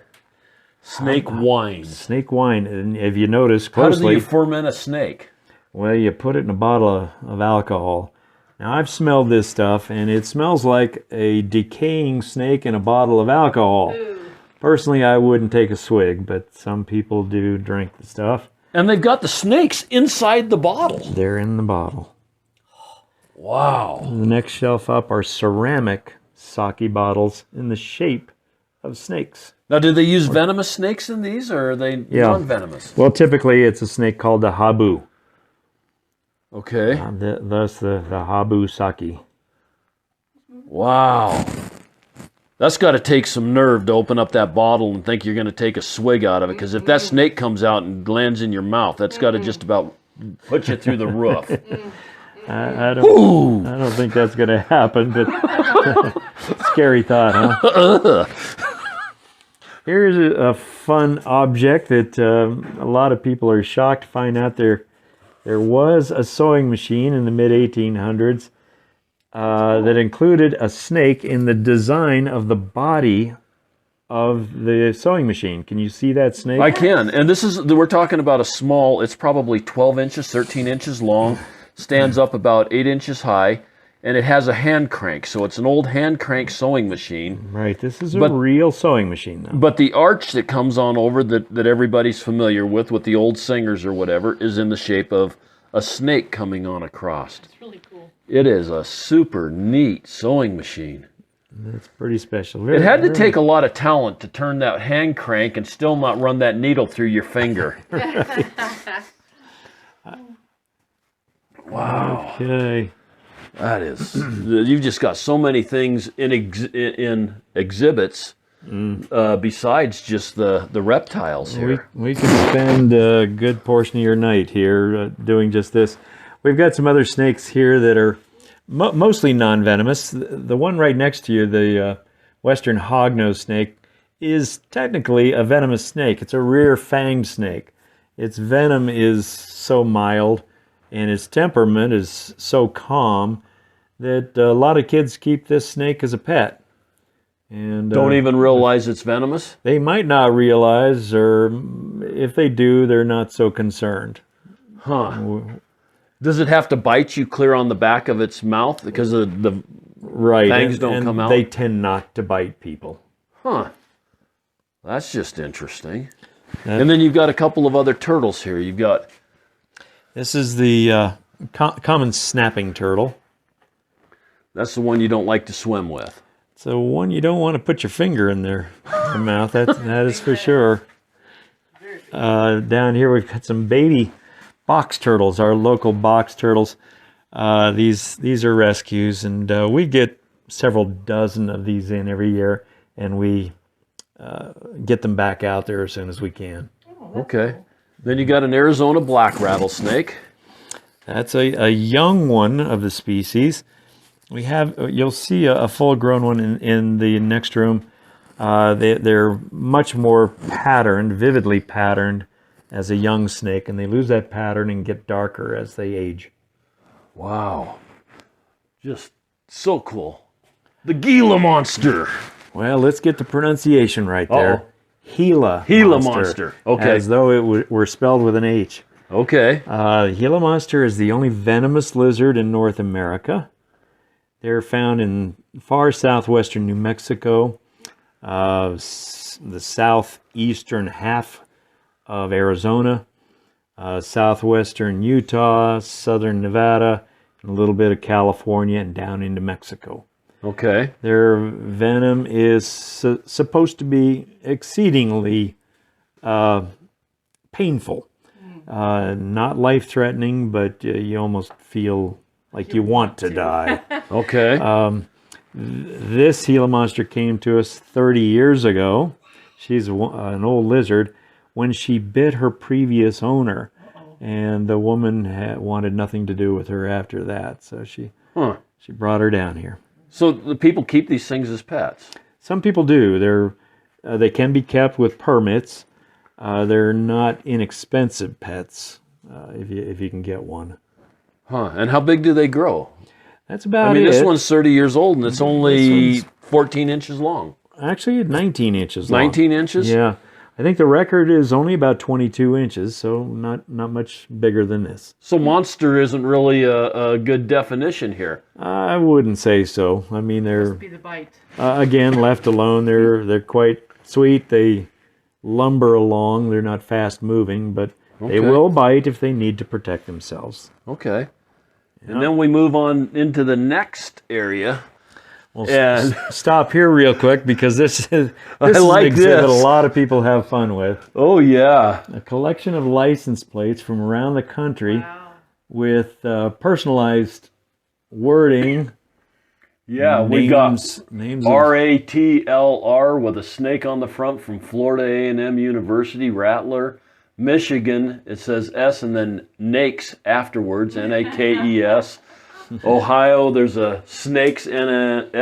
Snake wines. Snake wine, and if you notice How do closely, you ferment a snake? well, you put it in a bottle of alcohol. Now, I've smelled this stuff, and it smells like a decaying snake in a bottle of alcohol. Ooh. Personally, I wouldn't take a swig, but some people do drink the stuff. And they've got the snakes inside the bottle. They're in the bottle. Wow. The next shelf up are ceramic sake bottles in the shape of snakes. Now, do they use venomous snakes in these, or are they non-venomous? Well, typically it's a snake called the habu. Okay. Thus the habu sake. Wow. That's got to take some nerve to open up that bottle and think you're going to take a swig out of it, because if that snake comes out and lands in your mouth, that's got to just about put you through the roof. I don't think that's going to happen, but scary thought, huh? Here's a fun object that a lot of people are shocked to find out there was a sewing machine in the mid-1800s that included a snake in the design of the body of the sewing machine. Can you see that snake? I can. And we're talking about a small, it's probably 12 inches, 13 inches long, stands up about 8 inches high, and it has a hand crank. So it's an old hand crank sewing machine. Right, this is a real sewing machine now. But the arch that comes on over that everybody's familiar with the old singers or whatever, is in the shape of a snake coming on across. It's really cool. It is a super neat sewing machine. That's pretty special. It had to take a lot of talent to turn that hand crank and still not run that needle through your finger. Wow. Okay. That is, you've just got so many things in exhibits besides just the reptiles here. We can spend a good portion of your night here doing just this. We've got some other snakes here that are mostly non-venomous. The one right next to you, the western hognose snake, is technically a venomous snake. It's a rear-fanged snake. Its venom is so mild and its temperament is so calm that a lot of kids keep this snake as a pet. And Don't even realize it's venomous? they might not realize, or if they do, they're not so concerned. Huh. Does it have to bite you clear on the back of its mouth because the Right. fangs don't come out? They tend not to bite people. Huh. That's just interesting. And then you've got a couple of other turtles here. You've got... This is the common snapping turtle. That's the one you don't like to swim with. It's the one you don't want to put your finger in their mouth. That is for sure. Down here we've got some baby box turtles, our local box turtles. These are rescues, and we get several dozen of these in every year, and we get them back out there as soon as we can. Okay. Then you got an Arizona black rattlesnake. That's a young one of the species. You'll see a full-grown one in the next room. They're much more patterned, vividly patterned as a young snake, and they lose that pattern and get darker as they age. Wow. Just so cool. The Gila monster. Well, let's get the pronunciation right there. Gila monster. Okay. As though it were spelled with an H. Okay. The Gila monster is the only venomous lizard in North America. They're found in far southwestern New Mexico, the southeastern half of Arizona, southwestern Utah, southern Nevada, and a little bit of California, and down into Mexico. Okay. Their venom is supposed to be exceedingly painful. Not life-threatening, but you almost feel like you want to die. Okay. This Gila monster came to us 30 years ago. She's an old lizard. When she bit her previous owner, and the woman wanted nothing to do with her after that, so she brought her down here. So the people keep these things as pets? Some people do. They can be kept with permits. They're not inexpensive pets if you can get one. Huh. And how big do they grow? That's about it. I mean, this one's 30 years old, and it's only 14 inches long. Actually, 19 inches long. 19 inches? Yeah. I think the record is only about 22 inches, so not much bigger than this. So monster isn't really a good definition here. I wouldn't say so. I mean, they're Must be the bite. again left alone. They're quite sweet. They lumber along. They're not fast moving, but they will bite if they need to protect themselves. Okay. And then we move on into the next area. Well, stop here real quick because this is an exhibit a lot of people have fun with. Oh, yeah. A collection of license plates from around the country with personalized wording. Yeah, we got RATLR with a snake on the front from Florida A&M University, Rattler. Michigan, it says S and then Nakes afterwards, Nakes. Ohio, there's a Snakes, SNAKEZ.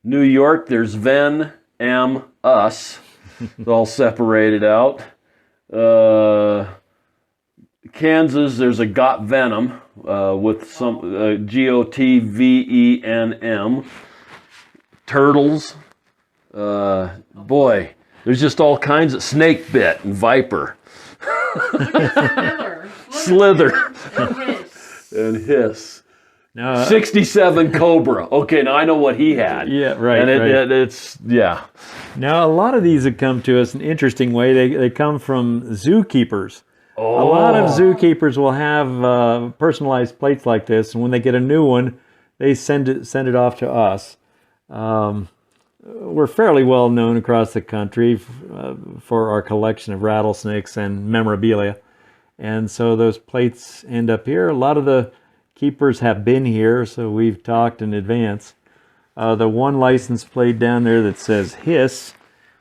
New York, there's Ven, M, Us. It's all separated out. Kansas, there's a Got Venom with some GOTVENM. Turtles. Boy, there's just all kinds of Snake Bit and Viper. Slither. And Hiss. Now, 67 Cobra. Okay, now I know what he had. Yeah, right. And right. it's. Now, a lot of these have come to us in an interesting way. They come from zookeepers. Oh. A lot of zookeepers will have personalized plates like this, and when they get a new one, they send it off to us. We're fairly well known across the country for our collection of rattlesnakes and memorabilia. And so those plates end up here. A lot of the keepers have been here, so we've talked in advance. The one license plate down there that says Hiss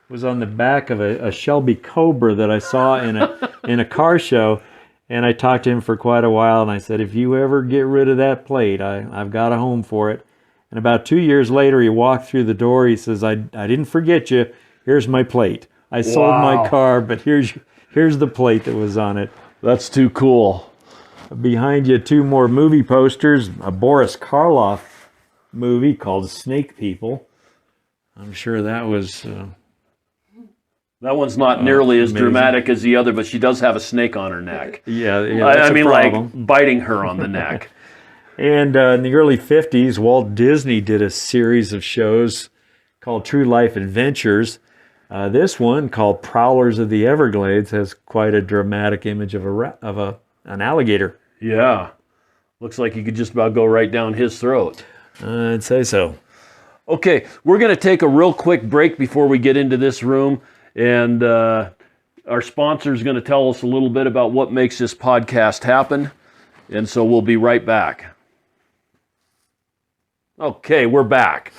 was on the back of a Shelby Cobra that I saw in a car show. And I talked to him for quite a while, and I said, if you ever get rid of that plate, I've got a home for it. And about 2 years later, he walked through the door. He says, I didn't forget you. Here's my plate. I sold my car, but here's the plate that was on it. That's too cool. Behind you, two more movie posters. A Boris Karloff movie called Snake People. I'm sure that was... that one's not nearly as amazing. Dramatic as the other, but she does have a snake on her neck. Yeah, I mean, like biting her on the neck. And in the early 50s, Walt Disney did a series of shows called True Life Adventures. This one, called Prowlers of the Everglades, has quite a dramatic image of an alligator. Yeah. Looks like you could just about go right down his throat. I'd say so. Okay, we're going to take a real quick break before we get into this room. And our sponsor is going to tell us a little bit about what makes this podcast happen, and so we'll be right back. Okay, we're back.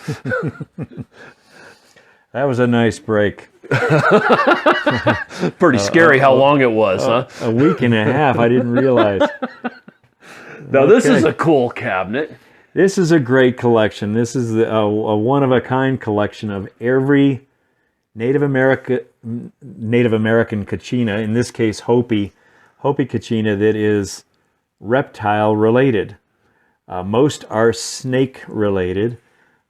That was a nice break. Pretty scary how long it was, huh? A week and a half, I didn't realize. Now, this is a cool cabinet. This is a great collection. This is a one-of-a-kind collection of every Native American kachina, in this case Hopi kachina, that is reptile related. Most are snake related.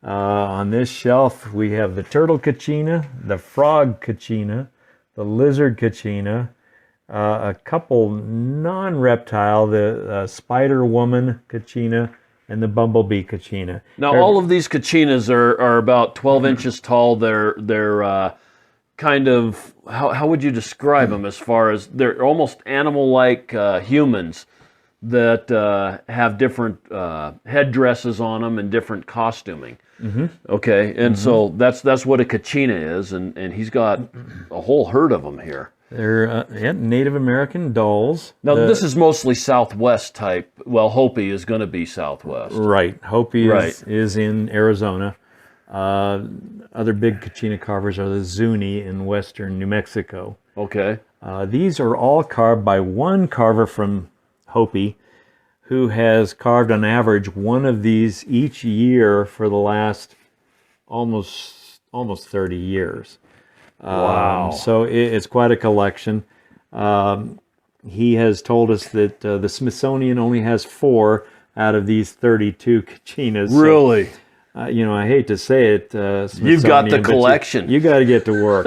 On this shelf we have the turtle kachina, the frog kachina, the lizard kachina, a couple non-reptile, the spider woman kachina, and the bumblebee kachina. Now, all of these kachinas are about 12 inches tall. They're kind of, how would you describe them, as far as they're almost animal-like humans that have different headdresses on them and different costuming. Mm-hmm. Okay, and so that's what a kachina is, and he's got a whole herd of them here. They're Native American dolls. Now, this is mostly Southwest type. Well, Hopi is going to be Southwest. Right. Hopi Right. is in Arizona. Other big kachina carvers are the Zuni in western New Mexico. Okay. These are all carved by one carver from Hopi, who has carved on average one of these each year for the last almost 30 years. Wow. So it's quite a collection. He has told us that the Smithsonian only has 4 out of these 32 kachinas. Really? So, I hate to say it, You've got the Smithsonian, but collection. You got to get to work.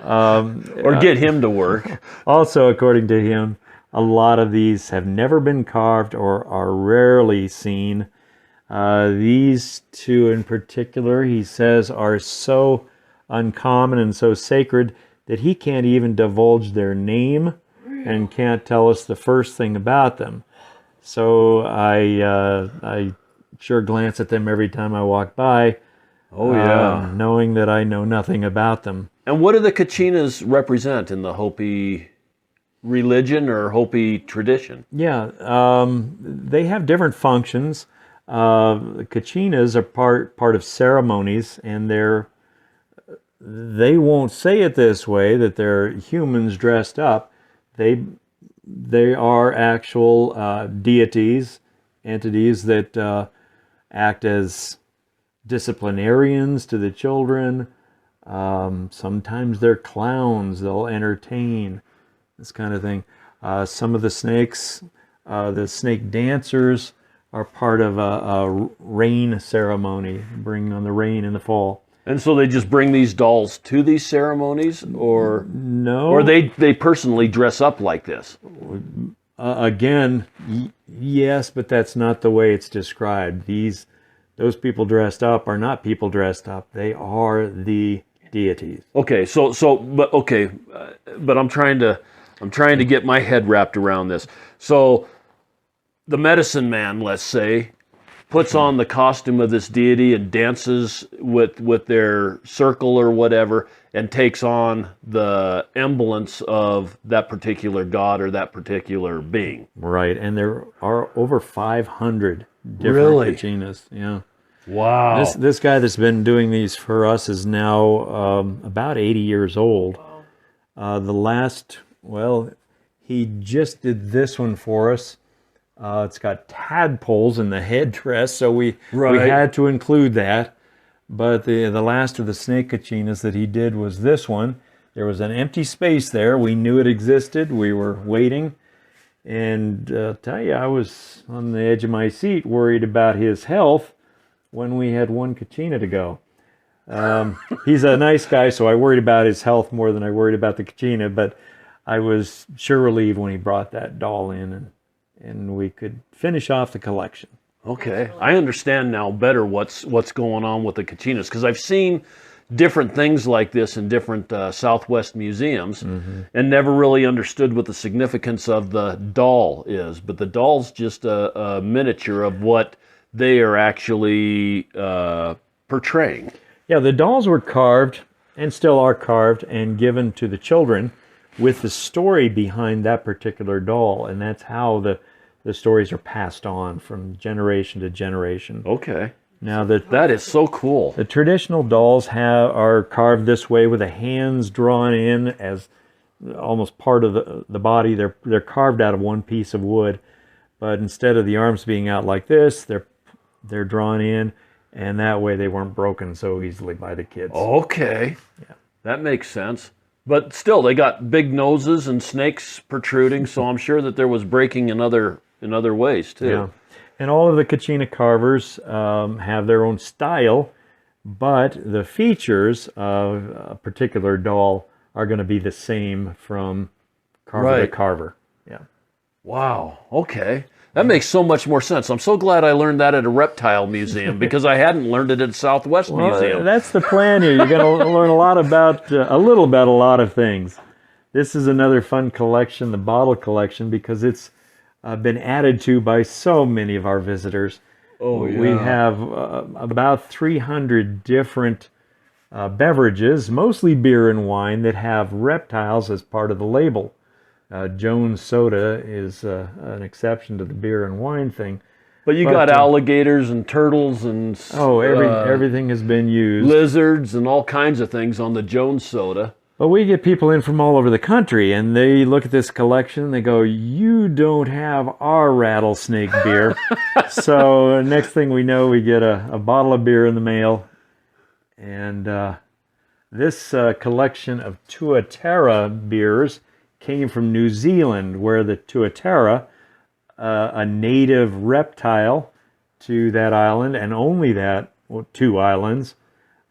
Or get him to work. Also, according to him, a lot of these have never been carved or are rarely seen. These 2 in particular, he says, are so uncommon and so sacred that he can't even divulge their name and can't tell us the first thing about them. So I sure glance at them every time I walk by. Oh, yeah. Knowing that I know nothing about them. And what do the kachinas represent in the Hopi religion or Hopi tradition? Yeah, they have different functions. The kachinas are part of ceremonies, and they won't say it this way, that they're humans dressed up. They are actual deities, entities that act as disciplinarians to the children. Sometimes they're clowns. They'll entertain, this kind of thing. Some of the snakes, the snake dancers, are part of a rain ceremony, bringing on the rain in the fall. And so they just bring these dolls to these ceremonies, or No. or they personally dress up like this? Again, yes, but that's not the way it's described. Those people dressed up are not people dressed up. They are the deities. Okay, but I'm trying to get my head wrapped around this. So the medicine man, let's say, puts on the costume of this deity and dances with their circle or whatever, and takes on the semblance of that particular god or that particular being. Right, and there are over 500 different Really? kachinas. Yeah. Wow. This guy that's been doing these for us is now about 80 years old. He just did this one for us. It's got tadpoles in the headdress, so we had to include that. But the last of the snake kachinas that he did was this one. There was an empty space there. We knew it existed. We were waiting. And I'll tell you, I was on the edge of my seat worried about his health when we had one kachina to go. He's a nice guy, so I worried about his health more than I worried about the kachina, but I was sure relieved when he brought that doll in and we could finish off the collection. Okay, I understand now better what's going on with the kachinas, because I've seen different things like this in different Southwest museums, and never really understood what the significance of the doll is. But the doll's just a miniature of what they are actually portraying. Yeah, the dolls were carved and still are carved and given to the children with the story behind that particular doll, and that's how the stories are passed on from generation to generation. Okay. Now That is so cool. the traditional dolls are carved this way with the hands drawn in as almost part of the body. They're carved out of one piece of wood, but instead of the arms being out like this, they're drawn in, and that way they weren't broken so easily by the kids. Okay. Yeah. That makes sense. But still, they got big noses and snakes protruding, so I'm sure that there was breaking in other ways too. Yeah. And all of the Kachina carvers have their own style, but the features of a particular doll are going to be the same from carver to carver. Yeah. Wow. Okay. That makes so much more sense. I'm so glad I learned that at a reptile museum because I hadn't learned it at Southwest Museum. That's the plan here. You're going to learn a lot about a lot of things. This is another fun collection, the bottle collection, because it's been added to by so many of our visitors. Oh, yeah. We have about 300 different beverages, mostly beer and wine, that have reptiles as part of the label. Jones Soda is an exception to the beer and wine thing. But you got alligators and turtles and everything has been used. Lizards and all kinds of things on the Jones Soda. But we get people in from all over the country, and they look at this collection and they go, "You don't have our rattlesnake beer." So next thing we know, we get a bottle of beer in the mail. And this collection of Tuatara beers came from New Zealand, where the Tuatara, a native reptile to that island, and only that, well, 2 islands.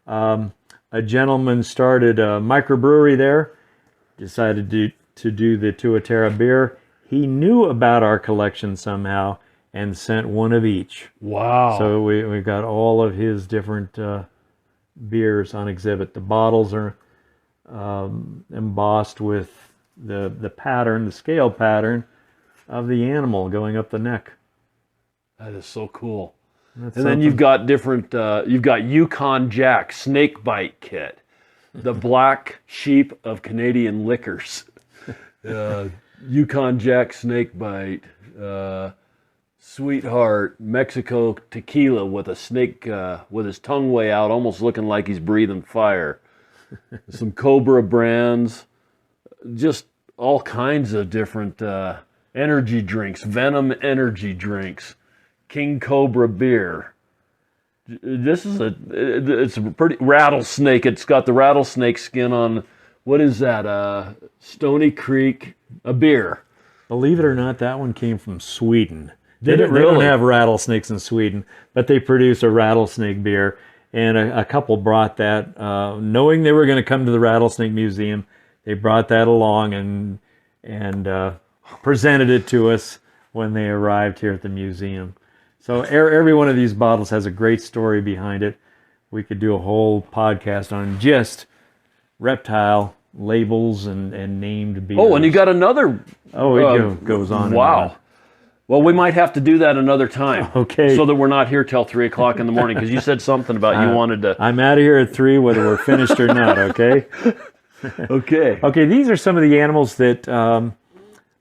A gentleman started a microbrewery there, decided to do the Tuatara beer. He knew about our collection somehow and sent one of each. Wow. So we got all of his different beers on exhibit. The bottles are embossed with the pattern, the scale pattern of the animal going up the neck. That is so cool. That's and then you've got different, you've got Yukon Jack snake bite kit, the black sheep of Canadian liquors, Yukon Jack snake bite, Sweetheart Mexico tequila with a snake with his tongue way out, almost looking like he's breathing fire. Some Cobra brands, just all kinds of different energy drinks, Venom energy drinks. King Cobra beer. This is it's a pretty rattlesnake. It's got the rattlesnake skin on. What is that? Stony Creek, a beer. Believe it or not, that one came from Sweden. Did it They don't really? have rattlesnakes in Sweden, but they produce a rattlesnake beer. And a couple brought that, knowing they were going to come to the Rattlesnake Museum. They brought that along and presented it to us when they arrived here at the museum. So every one of these bottles has a great story behind it. We could do a whole podcast on just reptile labels and named beers. Oh, and you got another. Oh, it goes on. and Wow. on. Well, we might have to do that another time. Okay. So that we're not here till 3 o'clock in the morning because you said something about you wanted to. I'm out of here at 3, whether we're finished or not. Okay. Okay. Okay. These are some of the animals that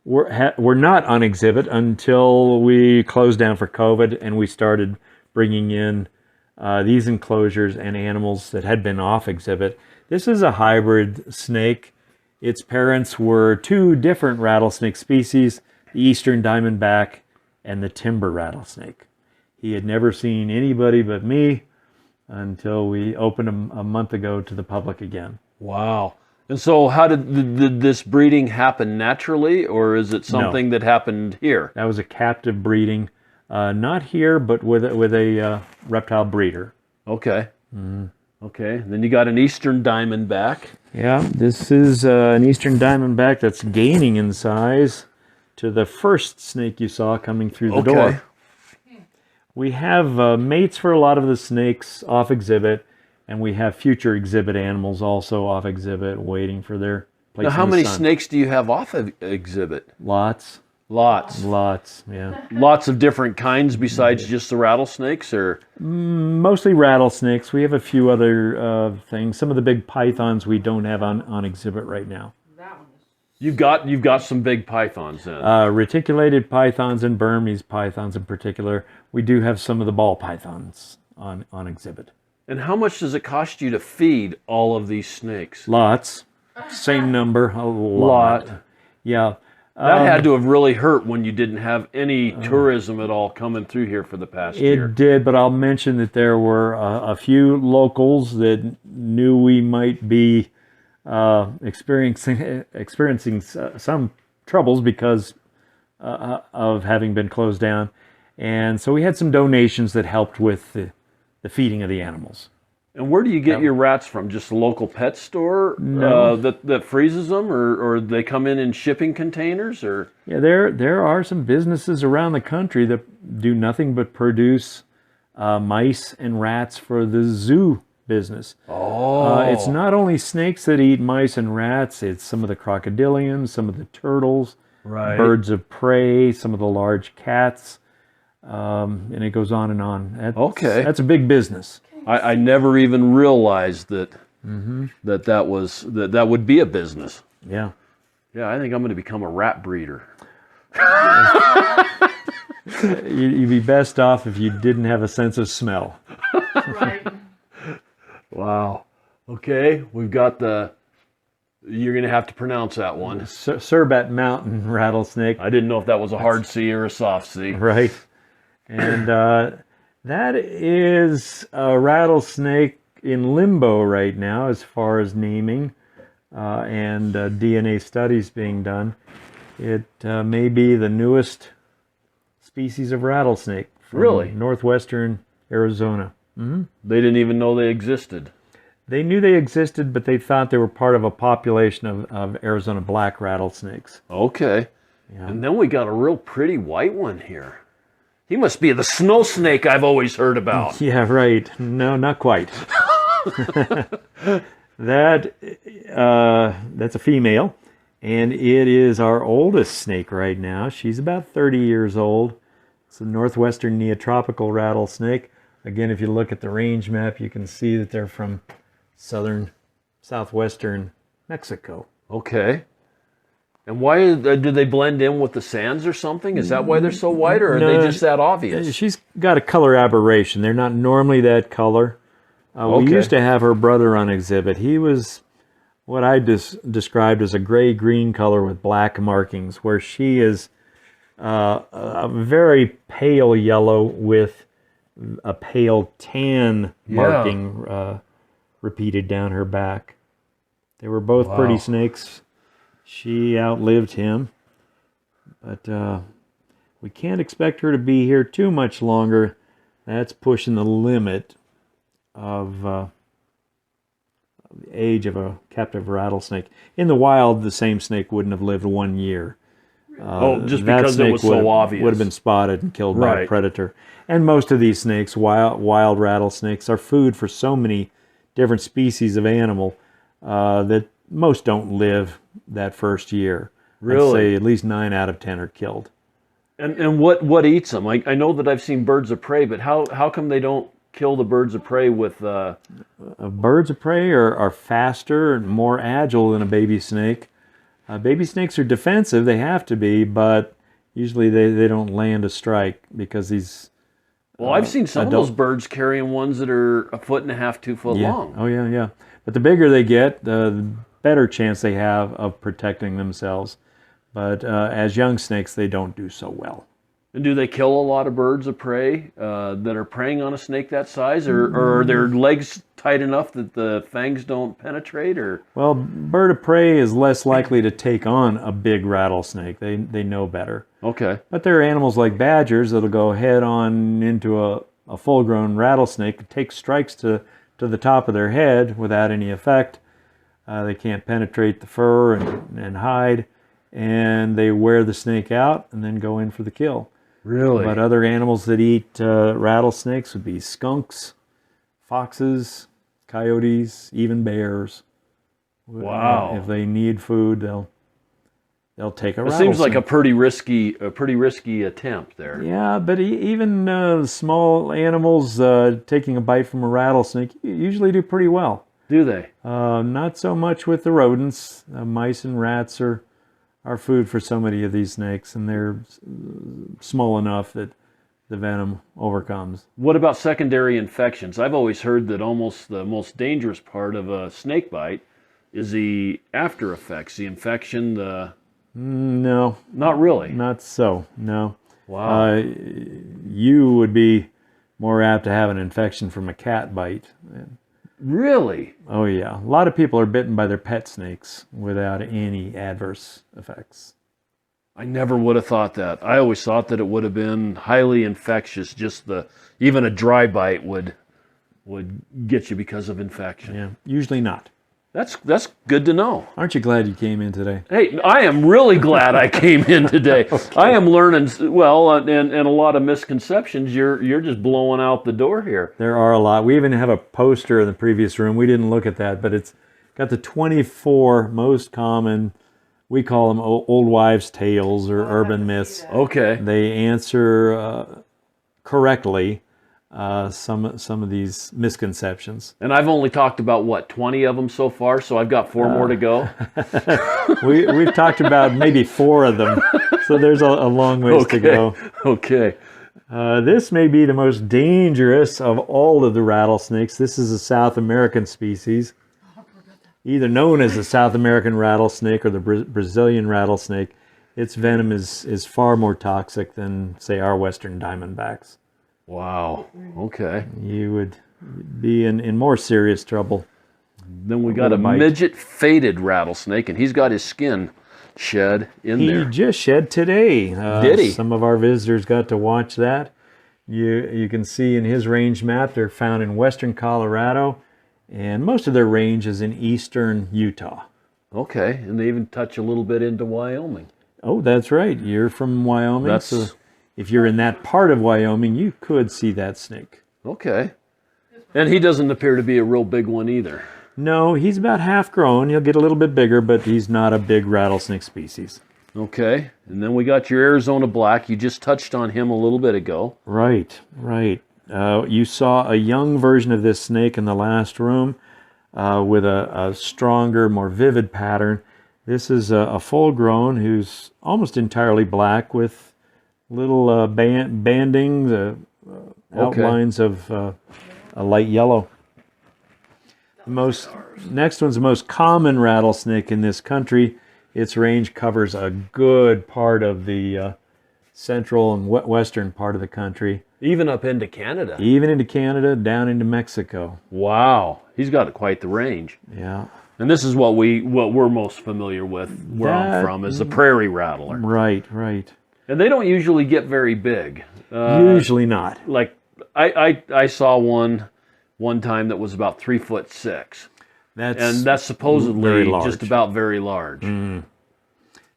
were not on exhibit until we closed down for COVID, and we started bringing in these enclosures and animals that had been off exhibit. This is a hybrid snake. Its parents were 2 different rattlesnake species, the eastern diamondback and the timber rattlesnake. He had never seen anybody but me until we opened him a month ago to the public again. Wow. And so how did this breeding happen naturally, or is it something that happened here? That was a captive breeding, not here, but with a reptile breeder. Okay. Okay. Then you got an eastern diamondback. Yeah, this is an eastern diamondback that's gaining in size to the first snake you saw coming through the door. We have mates for a lot of the snakes off exhibit, and we have future exhibit animals also off exhibit waiting for their place. Now, how in the many sun. snakes do you have off of exhibit? Lots. Lots. Yeah. Lots of different kinds besides just the rattlesnakes, or? Mostly rattlesnakes. We have a few other things. Some of the big pythons we don't have on exhibit right now. That one is You've got some big pythons then. Reticulated pythons and Burmese pythons in particular. We do have some of the ball pythons on exhibit. And how much does it cost you to feed all of these snakes? Lots. Same number. A lot. Yeah. That had to have really hurt when you didn't have any tourism at all coming through here for the past year. It did, but I'll mention that there were a few locals that knew we might be experiencing some troubles because of having been closed down. And so we had some donations that helped with the feeding of the animals. And where do you get your rats from? Just a local pet store that freezes them, or they come in shipping containers? Or yeah, there are some businesses around the country that do nothing but produce mice and rats for the zoo business. It's not only snakes that eat mice and rats. It's some of the crocodilians, some of the turtles, birds of prey, some of the large cats, and it goes on and on. That's a big business. I never even realized that that would be a business. Yeah. Yeah, I think I'm going to become a rat breeder. You'd be best off if you didn't have a sense of smell. Right. Wow. Okay, we've got you're going to have to pronounce that one. Surbat Mountain rattlesnake. I didn't know if that was a hard C or a soft C. Right. And that is a rattlesnake in limbo right now as far as naming and DNA studies being done. It may be the newest species of rattlesnake from northwestern Arizona. Mm-hmm. They didn't even know they existed. They knew they existed, but they thought they were part of a population of Arizona black rattlesnakes. Okay. Yeah. And then we got a real pretty white one here. He must be the snow snake I've always heard about. Yeah, right. No, not quite. That's a female, and it is our oldest snake right now. She's about 30 years old. It's a northwestern neotropical rattlesnake. Again, if you look at the range map, you can see that they're from southwestern Mexico. Okay. And why do they blend in with the sands or something? Is that why they're so white, or are they just that obvious? She's got a color aberration. They're not normally that color. We used to have her brother on exhibit. He was what I described as a gray-green color with black markings, where she is a very pale yellow with a pale tan marking repeated down her back. They were both pretty snakes. She outlived him, but we can't expect her to be here too much longer. That's pushing the limit of the age of a captive rattlesnake. In the wild, the same snake wouldn't have lived 1 year. Just because it was so obvious. Would have been spotted and killed by a predator. And most of these snakes, wild rattlesnakes, are food for so many different species of animal that most don't live that first year. Really? I'd say at least 9 out of 10 are killed. And what eats them? I know that I've seen birds of prey, but how come they don't kill the birds of prey with... Birds of prey are faster and more agile than a baby snake. Baby snakes are defensive, they have to be, but usually they don't land a strike because these... Well, I've seen some of those birds carrying ones that are 1.5 feet, 2 foot long. Oh, yeah. But the bigger they get, the better chance they have of protecting themselves. But as young snakes, they don't do so well. And do they kill a lot of birds of prey that are preying on a snake that size? Or are their legs tight enough that the fangs don't penetrate? Or well, bird of prey is less likely to take on a big rattlesnake. They know better. Okay. But there are animals like badgers that'll go head on into a full-grown rattlesnake, take strikes to the top of their head without any effect. They can't penetrate the fur and hide, and they wear the snake out and then go in for the kill. Really? But other animals that eat rattlesnakes would be skunks, foxes, coyotes, even bears. Wow! If they need food, they'll take a rattlesnake. It seems like a pretty risky attempt there. Yeah, but even small animals taking a bite from a rattlesnake usually do pretty well. Do they? Not so much with the rodents. Mice and rats are are food for so many of these snakes, and they're small enough that the venom overcomes. What about secondary infections? I've always heard that almost the most dangerous part of a snake bite is the after effects, the infection, No, Not really. not so. No. Wow. You would be more apt to have an infection from a cat bite. Really? Oh yeah, a lot of people are bitten by their pet snakes without any adverse effects. I never would have thought that. I always thought that it would have been highly infectious. Just even a dry bite would get you because of infection. Yeah, usually not. That's good to know. Aren't you glad you came in today? Hey, I am really glad I came in today. Okay. I am learning and a lot of misconceptions. You're just blowing out the door here. There are a lot. We even have a poster in the previous room. We didn't look at that, but it's got the 24 most common, we call them old wives' tales or urban myths. Okay. They answer correctly some of these misconceptions. And I've only talked about 20 of them so far, so I've got 4 more to go. We've talked about maybe 4 of them, so there's a long ways to go. Okay. This may be the most dangerous of all of the rattlesnakes. This is a South American species, either known as the South American rattlesnake or the Brazilian rattlesnake. Its venom is far more toxic than, say, our western diamondbacks. Wow. Okay. You would be in more serious trouble. Then we got a midget faded rattlesnake, and he's got his skin shed in there. He just shed today. Did he? Some of our visitors got to watch that. You can see in his range map, they're found in western Colorado, and most of their range is in eastern Utah. Okay, and they even touch a little bit into Wyoming. Oh, that's right. You're from Wyoming. So if you're in that part of Wyoming, you could see that snake. Okay. And he doesn't appear to be a real big one either. No, he's about half grown. He'll get a little bit bigger, but he's not a big rattlesnake species. Okay. And then we got your Arizona black. You just touched on him a little bit ago. Right. You saw a young version of this snake in the last room with a stronger, more vivid pattern. This is a full-grown who's almost entirely black with little banding, the outlines of a light yellow. Next one's the most common rattlesnake in this country. Its range covers a good part of the central and western part of the country. Even up into Canada. Even into Canada, down into Mexico. Wow. He's got quite the range. Yeah. And this is what we're most familiar with where I'm from, is the prairie rattler. Right. And they don't usually get very big. Usually not. Like I saw one time that was about 3'6". That's supposedly just about very large. 2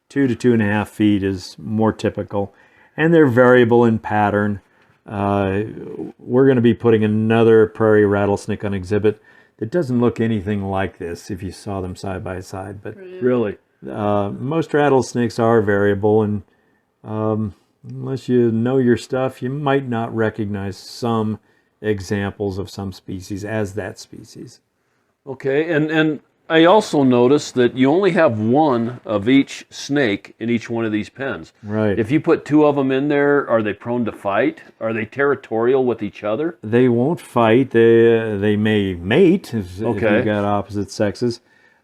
to 2.5 feet is more typical, and they're variable in pattern. We're going to be putting another prairie rattlesnake on exhibit that doesn't look anything like this if you saw them side by side. But really, most rattlesnakes are variable, and unless you know your stuff, you might not recognize some examples of some species as that species. Okay, and I also noticed that you only have one of each snake in each one of these pens. Right. If you put 2 of them in there, are they prone to fight? Are they territorial with each other? They won't fight. They may mate if you've got opposite sexes.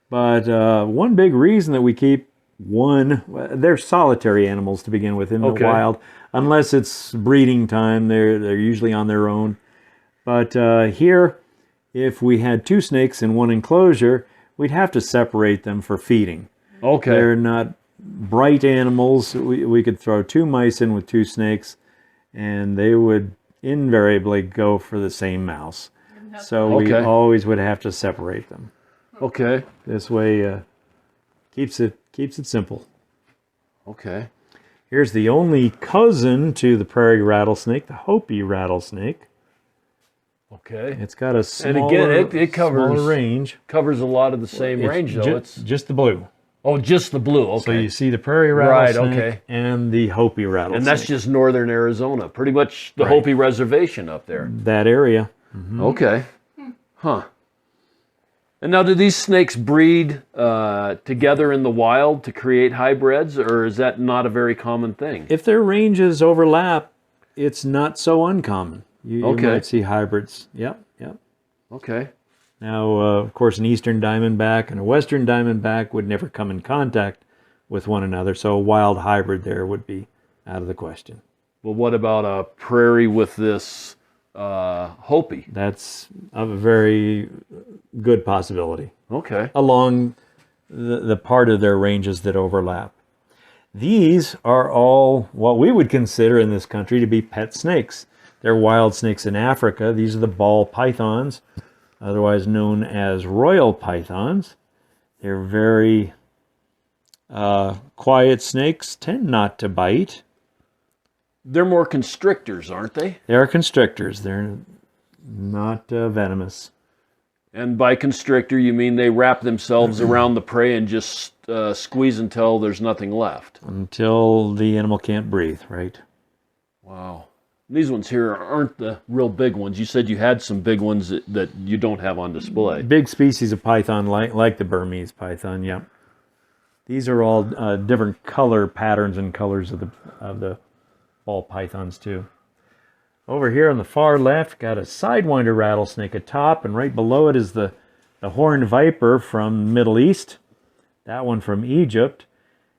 But one big reason that we keep they're solitary animals to begin with in the wild. Unless it's breeding time, they're usually on their own. But here, if we had 2 snakes in one enclosure, we'd have to separate them for feeding. Okay. They're not bright animals. We could throw 2 mice in with 2 snakes, and they would invariably go for the same mouse. So we always would have to separate them. Okay. This way keeps it simple. Okay. Here's the only cousin to the prairie rattlesnake, the Hopi rattlesnake. Okay. It's got a smaller, and again, it covers smaller range. Covers a lot of the same range, though. It's just the blue. Oh, just the blue. Okay. So you see the prairie rattlesnake and the Hopi rattlesnake. And that's just northern Arizona, pretty much the Hopi reservation up there. That area. Okay. Huh. And now, do these snakes breed together in the wild to create hybrids, or is that not a very common thing? If their ranges overlap, it's not so uncommon. You Okay. might see hybrids. Yep. Okay. Now, of course, an eastern diamondback and a western diamondback would never come in contact with one another, so a wild hybrid there would be out of the question. Well, what about a prairie with this Hopi? That's a very good possibility Okay. along the part of their ranges that overlap. These are all what we would consider in this country to be pet snakes. They're wild snakes in Africa. These are the ball pythons, otherwise known as royal pythons. They're very quiet snakes, tend not to bite. They're more constrictors, aren't they? They are constrictors. They're not venomous. And by constrictor, you mean they wrap themselves around the prey and just squeeze until there's nothing left. Until the animal can't breathe, right? Wow. These ones here aren't the real big ones. You said you had some big ones that you don't have on display. Big species of python, like the Burmese python, yeah. These are all different color patterns and colors of the ball pythons too. Over here on the far left, got a sidewinder rattlesnake atop, and right below it is the horned viper from the Middle East. That one from Egypt.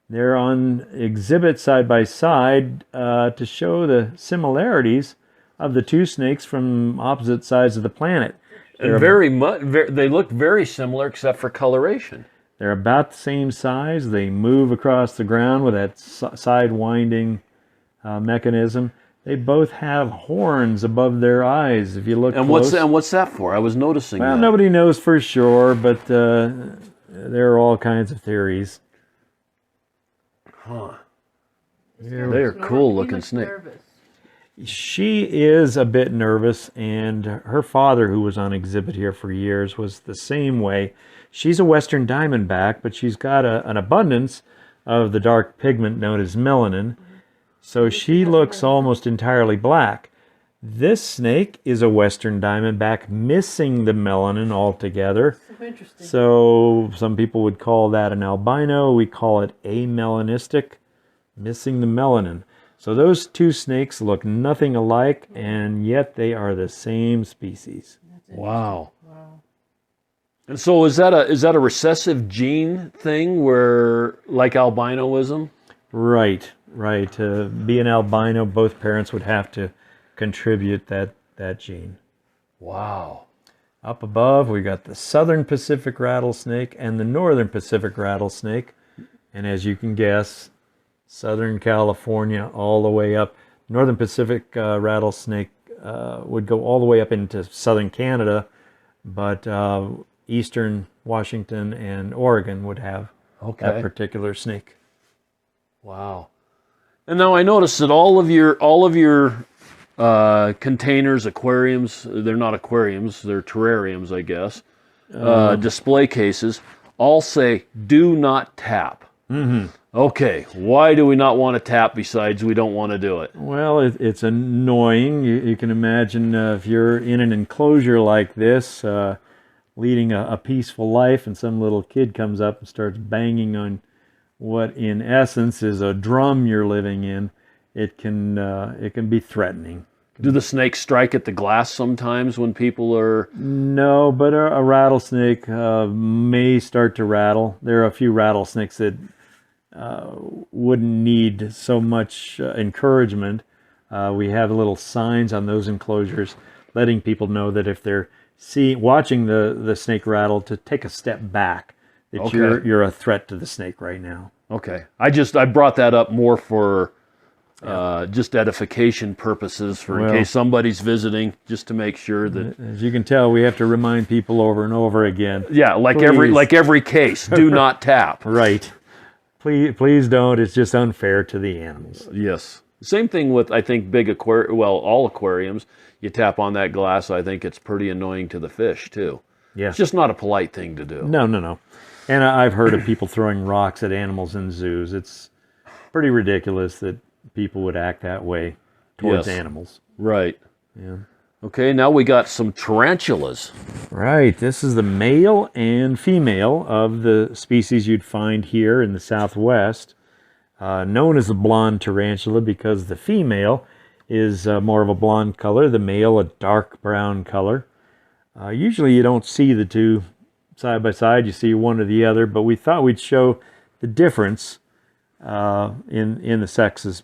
They're on exhibit side by side to show the similarities of the two snakes from opposite sides of the planet. And they look very similar except for coloration. They're about the same size. They move across the ground with that side-winding mechanism. They both have horns above their eyes. If you look close. What's that for? I was noticing Well, that. nobody knows for sure, but there are all kinds of theories. Huh. They're cool looking snake. Nervous. She is a bit nervous, and her father, who was on exhibit here for years, was the same way. She's a western diamondback, but she's got an abundance of the dark pigment known as melanin, so she looks almost entirely black. This snake is a western diamondback missing the melanin altogether. So interesting. So some people would call that an albino. We call it amelanistic, missing the melanin. So those two snakes look nothing alike, and yet they are the same species. Wow. And so is that a recessive gene thing where, like albinoism? Right. To be an albino, both parents would have to contribute that gene. Wow. Up above, we got the southern Pacific rattlesnake and the northern Pacific rattlesnake. And as you can guess, Southern California all the way up. Northern Pacific rattlesnake would go all the way up into southern Canada, but eastern Washington and Oregon would have that particular snake. Wow. And now I noticed that all of your containers, aquariums, they're not aquariums, they're terrariums, I guess, display cases, all say, do not tap. Mm-hmm. Okay, why do we not want to tap besides we don't want to do it? Well, it's annoying. You can imagine if you're in an enclosure like this, leading a peaceful life, and some little kid comes up and starts banging on what in essence is a drum you're living in, it can be threatening. Do the snakes strike at the glass sometimes when people are... No, but a rattlesnake may start to rattle. There are a few rattlesnakes that wouldn't need so much encouragement. We have little signs on those enclosures letting people know that if they're watching the snake rattle, to take a step back, that you're a threat to the snake right now. Okay. I brought that up more for just edification purposes, in case somebody's visiting, just to make sure that... As you can tell, we have to remind people over and over again. Yeah, like every case, do not tap. Right. Please don't. It's just unfair to the animals. Yes. Same thing with, I think, all aquariums. You tap on that glass, I think it's pretty annoying to the fish, too. Yes. It's just not a polite thing to do. No. And I've heard of people throwing rocks at animals in zoos. It's pretty ridiculous that people would act that way towards animals. Right. Yeah. Okay, now we got some tarantulas. Right, this is the male and female of the species you'd find here in the Southwest, known as the blonde tarantula because the female is more of a blonde color, the male a dark brown color. Usually you don't see the two side by side, you see one or the other, but we thought we'd show the difference in the sexes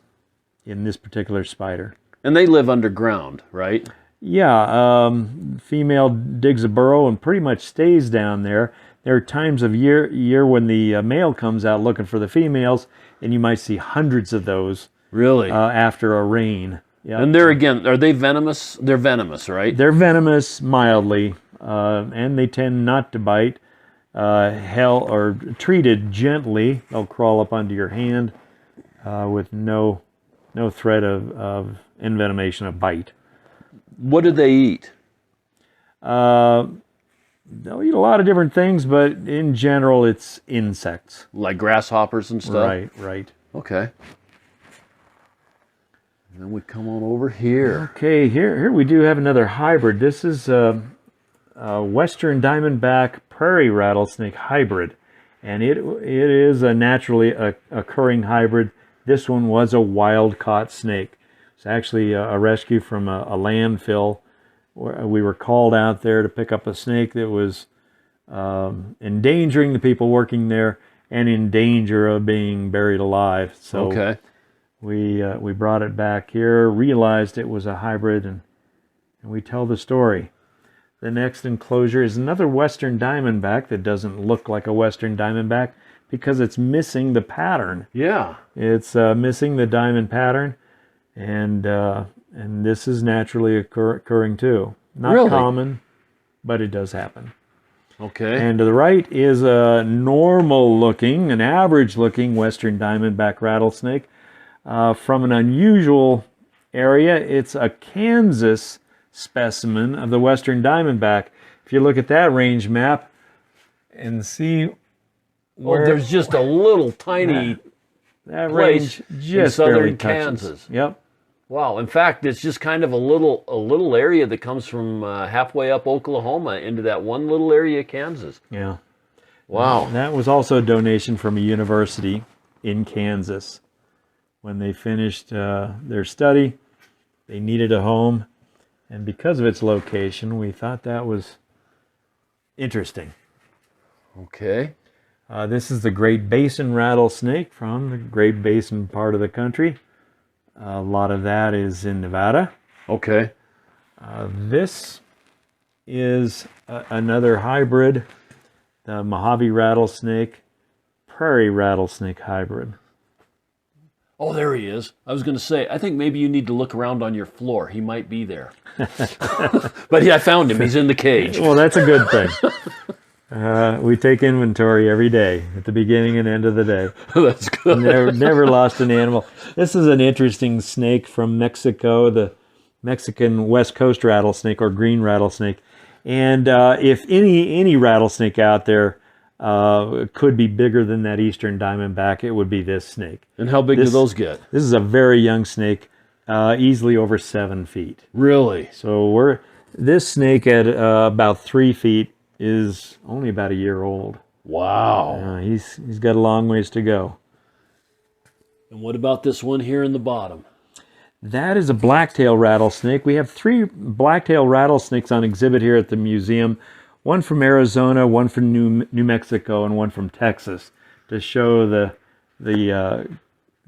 in this particular spider. And they live underground, right? Yeah, female digs a burrow and pretty much stays down there. There are times of year when the male comes out looking for the females, and you might see hundreds of those. Really? After a rain. Yep. And they're, again, are they venomous? They're venomous, right? They're venomous mildly, and they tend not to bite. Or treated gently, they'll crawl up onto your hand with no threat of envenomation, of bite. What do they eat? They'll eat a lot of different things, but in general, it's insects. Like grasshoppers and stuff? Right, right. Okay. And then we come on over here. Okay, here we do have another hybrid. This is a Western Diamondback Prairie Rattlesnake hybrid, and it is a naturally occurring hybrid. This one was a wild-caught snake. It's actually a rescue from a landfill. We were called out there to pick up a snake that was endangering the people working there and in danger of being buried alive. So okay. We brought it back here, realized it was a hybrid, and we tell the story. The next enclosure is another Western Diamondback that doesn't look like a Western Diamondback because it's missing the pattern. Yeah. It's missing the diamond pattern. And this is naturally occurring too. Not really? Common, but it does happen. Okay. And to the right is a normal-looking, an average-looking Western Diamondback rattlesnake. From an unusual area, it's a Kansas specimen of the Western Diamondback. If you look at that range map and see where... Oh, there's just a little tiny that place range just in barely southern touches. Kansas. Yep. Wow. In fact, it's just kind of a little area that comes from halfway up Oklahoma into that one little area of Kansas. Yeah. Wow. That was also a donation from a university in Kansas. When they finished their study, they needed a home, and because of its location, we thought that was interesting. Okay. This is the Great Basin rattlesnake from the Great Basin part of the country. A lot of that is in Nevada. Okay. This is another hybrid, the Mojave rattlesnake, prairie rattlesnake hybrid. Oh, there he is. I was going to say, I think maybe you need to look around on your floor. He might be there. But yeah, I found him. He's in the cage. Well, that's a good thing. We take inventory every day at the beginning and end of the day. That's good. Never lost an animal. This is an interesting snake from Mexico, the Mexican West Coast rattlesnake or green rattlesnake. And if any rattlesnake out there could be bigger than that Eastern Diamondback, it would be this snake. And how big do those get? This is a very young snake, easily over 7 feet. Really? So this snake at about 3 feet is only about a year old. Wow. He's got a long ways to go. And what about this one here in the bottom? That is a blacktail rattlesnake. We have 3 blacktail rattlesnakes on exhibit here at the museum. One from Arizona, one from New Mexico, and one from Texas, to show the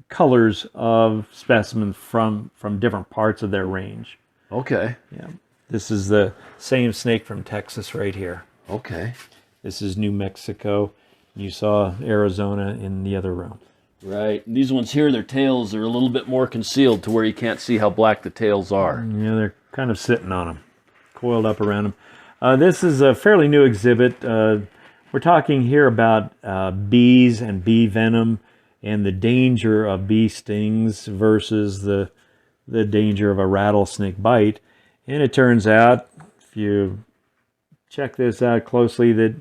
colors of specimens from different parts of their range. Okay. Yeah. This is the same snake from Texas right here. Okay. This is New Mexico. You saw Arizona in the other room. Right. And these ones here, their tails are a little bit more concealed to where you can't see how black the tails are. Yeah, they're kind of sitting on them, coiled up around them. This is a fairly new exhibit. We're talking here about bees and bee venom and the danger of bee stings versus the danger of a rattlesnake bite. And it turns out, if you check this out closely, that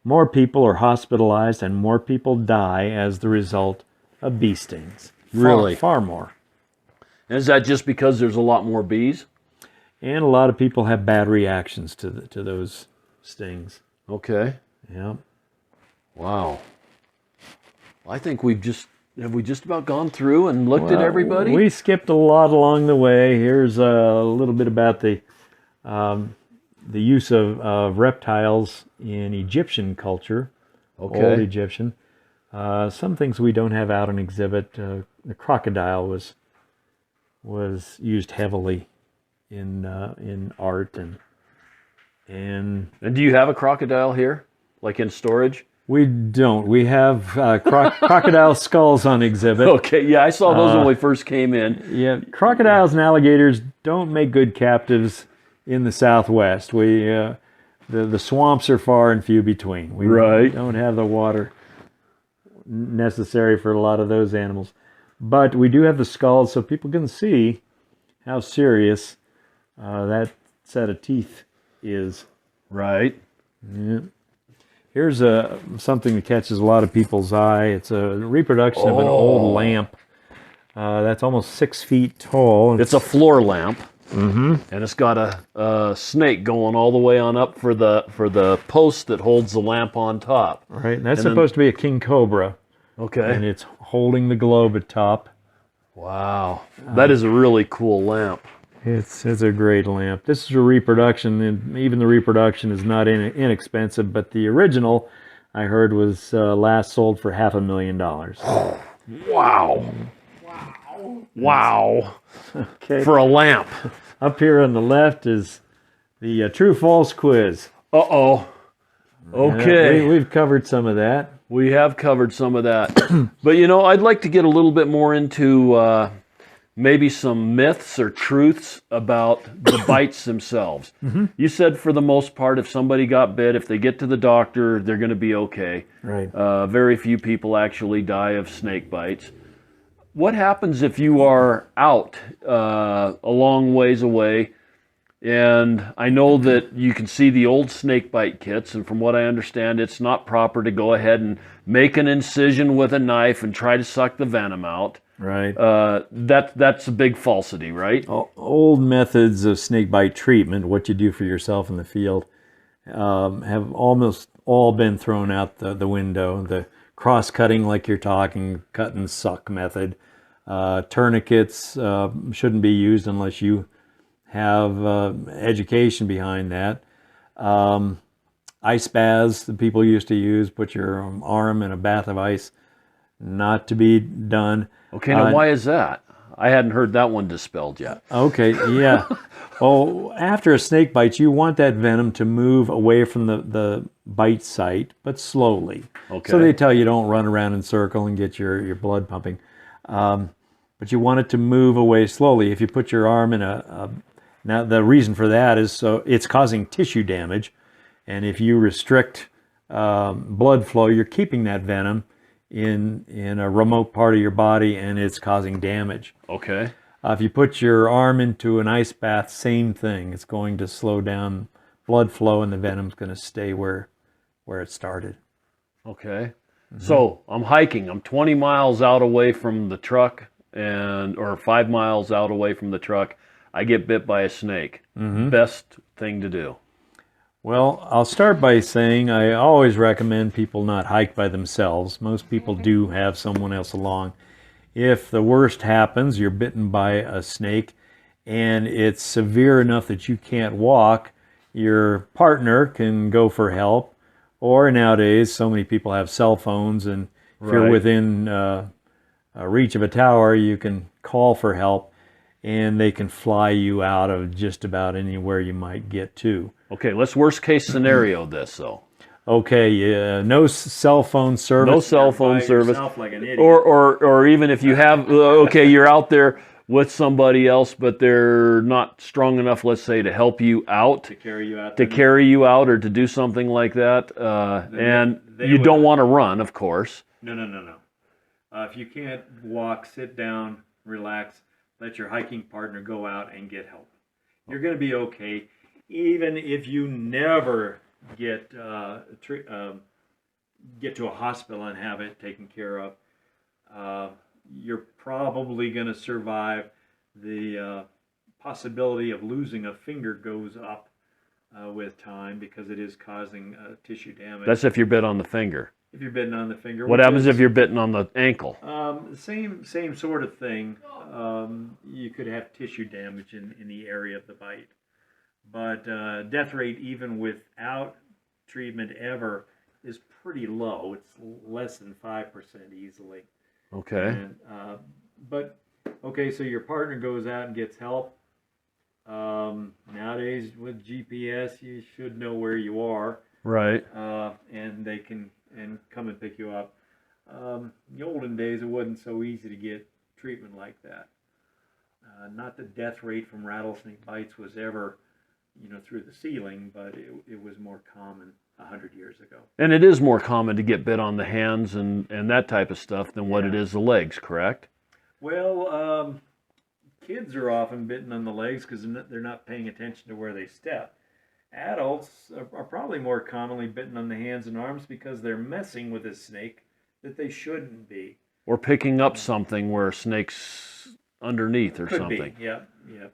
more people are hospitalized and more people die as the result of bee stings. Really? Far more. And is that just because there's a lot more bees? And a lot of people have bad reactions to those stings. Okay. Yeah. Wow. I think we just about gone through and looked at everybody? We skipped a lot along the way. Here's a little bit about the use of reptiles in Egyptian culture, old Egyptian. Some things we don't have out on exhibit. The crocodile was used heavily in art and do you have a crocodile here, like in storage? we don't. We have crocodile skulls on exhibit. Okay, yeah, I saw those when we first came in. Yeah, crocodiles and alligators don't make good captives in the Southwest. The swamps are far and few between. We don't have the water necessary for a lot of those animals. But we do have the skulls so people can see how serious that set of teeth is. Right. Yeah. Here's something that catches a lot of people's eye. It's a reproduction of an old lamp that's almost 6 feet tall. It's a floor lamp, and it's got a snake going all the way on up for the post that holds the lamp on top. Right, and that's supposed to be a king cobra. Okay. And it's holding the globe at top. Wow, that is a really cool lamp. It's a great lamp. This is a reproduction, and even the reproduction is not inexpensive, but the original, I heard, was last sold for $500,000. Wow. Wow. Okay. For a lamp. Up here on the left is the true-false quiz. Uh-oh. Okay. We've covered some of that. We have covered some of that. But, I'd like to get a little bit more into maybe some myths or truths about the bites themselves. You said for the most part, if somebody got bit, if they get to the doctor, they're going to be okay. Right. Very few people actually die of snake bites. What happens if you are out a long ways away? And I know that you can see the old snake bite kits, and from what I understand, it's not proper to go ahead and make an incision with a knife and try to suck the venom out. Right. That's a big falsity, right? Old methods of snake bite treatment, what you do for yourself in the field, have almost all been thrown out the window. The cross-cutting, like you're talking, cut and suck method. Tourniquets shouldn't be used unless you have education behind that. Ice baths that people used to use, put your arm in a bath of ice, not to be done. Okay, now why is that? I hadn't heard that one dispelled yet. Okay, yeah. Well, after a snake bite, you want that venom to move away from the bite site, but slowly. Okay. So they tell you don't run around in a circle and get your blood pumping. But you want it to move away slowly. If you put your arm in now the reason for that is so it's causing tissue damage. And if you restrict blood flow, you're keeping that venom in a remote part of your body, and it's causing damage. Okay. If you put your arm into an ice bath, same thing. It's going to slow down blood flow, and the venom's going to stay where it started. Okay. So I'm hiking. I'm 20 miles out away from the truck, or 5 miles out away from the truck. I get bit by a snake. Best thing to do. Well, I'll start by saying I always recommend people not hike by themselves. Most people do have someone else along. If the worst happens, you're bitten by a snake, and it's severe enough that you can't walk, your partner can go for help. Or nowadays, so many people have cell phones, and if you're within reach of a tower, you can call for help, and they can fly you out of just about anywhere you might get to. Okay, let's worst case scenario this though. Okay, no cell phone service. No cell phone service. Like an idiot. Or even if you have, okay, you're out there with somebody else, but they're not strong enough, let's say, to help you out. To carry you out. To carry you out or to do something like that. And you don't want to run, of course. No. If you can't walk, sit down, relax, let your hiking partner go out and get help. You're going to be okay, even if you never get to a hospital and have it taken care of. You're probably going to survive the possibility of losing a finger goes up with time because it is causing tissue damage. That's if you're bit on the finger. If you're bitten on the finger. What happens if you're bitten on the ankle? Same sort of thing. You could have tissue damage in the area of the bite. But death rate, even without treatment ever, is pretty low. It's less than 5% easily. Okay. And, so your partner goes out and gets help. Nowadays with GPS, you should know where you are. Right. And they can come and pick you up. In the olden days, it wasn't so easy to get treatment like that. Not the death rate from rattlesnake bites was ever, through the ceiling, but it was more common 100 years ago. And it is more common to get bit on the hands and that type of stuff than what it is the legs, correct? Well, kids are often bitten on the legs because they're not paying attention to where they step. Adults are probably more commonly bitten on the hands and arms because they're messing with a snake that they shouldn't be. Or picking up something where a snake's underneath or Could something. be, yeah.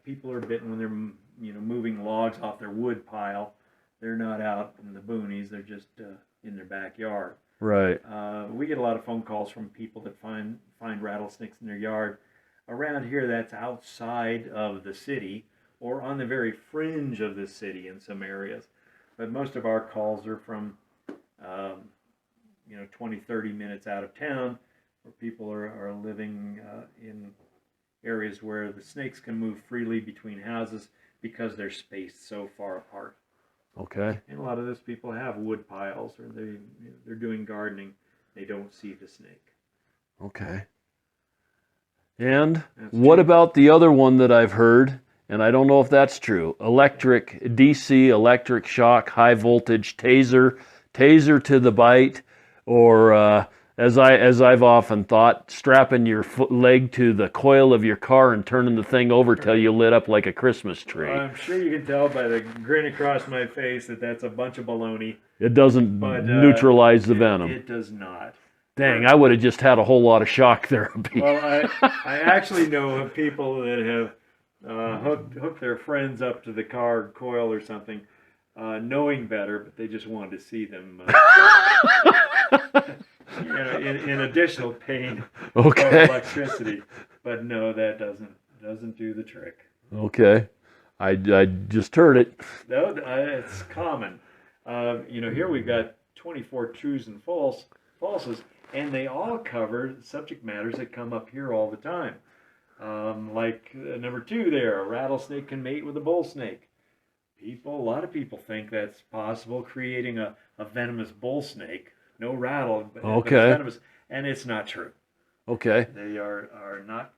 People are bitten when they're moving logs off their wood pile. They're not out in the boonies. They're just in their backyard. Right. We get a lot of phone calls from people that find rattlesnakes in their yard. Around here, that's outside of the city or on the very fringe of the city in some areas. But most of our calls are from, 20, 30 minutes out of town, where people are living in areas where the snakes can move freely between houses because they're spaced so far apart. Okay. And a lot of those people have wood piles, or they're doing gardening. They don't see the snake. Okay. And what about the other one that I've heard, and I don't know if that's true, DC electric shock, high voltage taser to the bite, or as I've often thought, strapping your leg to the coil of your car and turning the thing over till you lit up like a Christmas tree. I'm sure you can tell by the grin across my face that that's a bunch of baloney. It doesn't neutralize the venom. It does not. Dang, I would have just had a whole lot of shock therapy. Well, I actually know of people that have hooked their friends up to the car coil or something, knowing better, but they just wanted to see them in additional pain of electricity. But no, that doesn't do the trick. Okay, I just heard it. No, it's common. Here we've got 24 trues and falses, and they all cover subject matters that come up here all the time. Like number 2 there, a rattlesnake can mate with a bull snake. A lot of people think that's possible, creating a venomous bull snake. No rattle, but venomous, and it's not true. Okay. They are not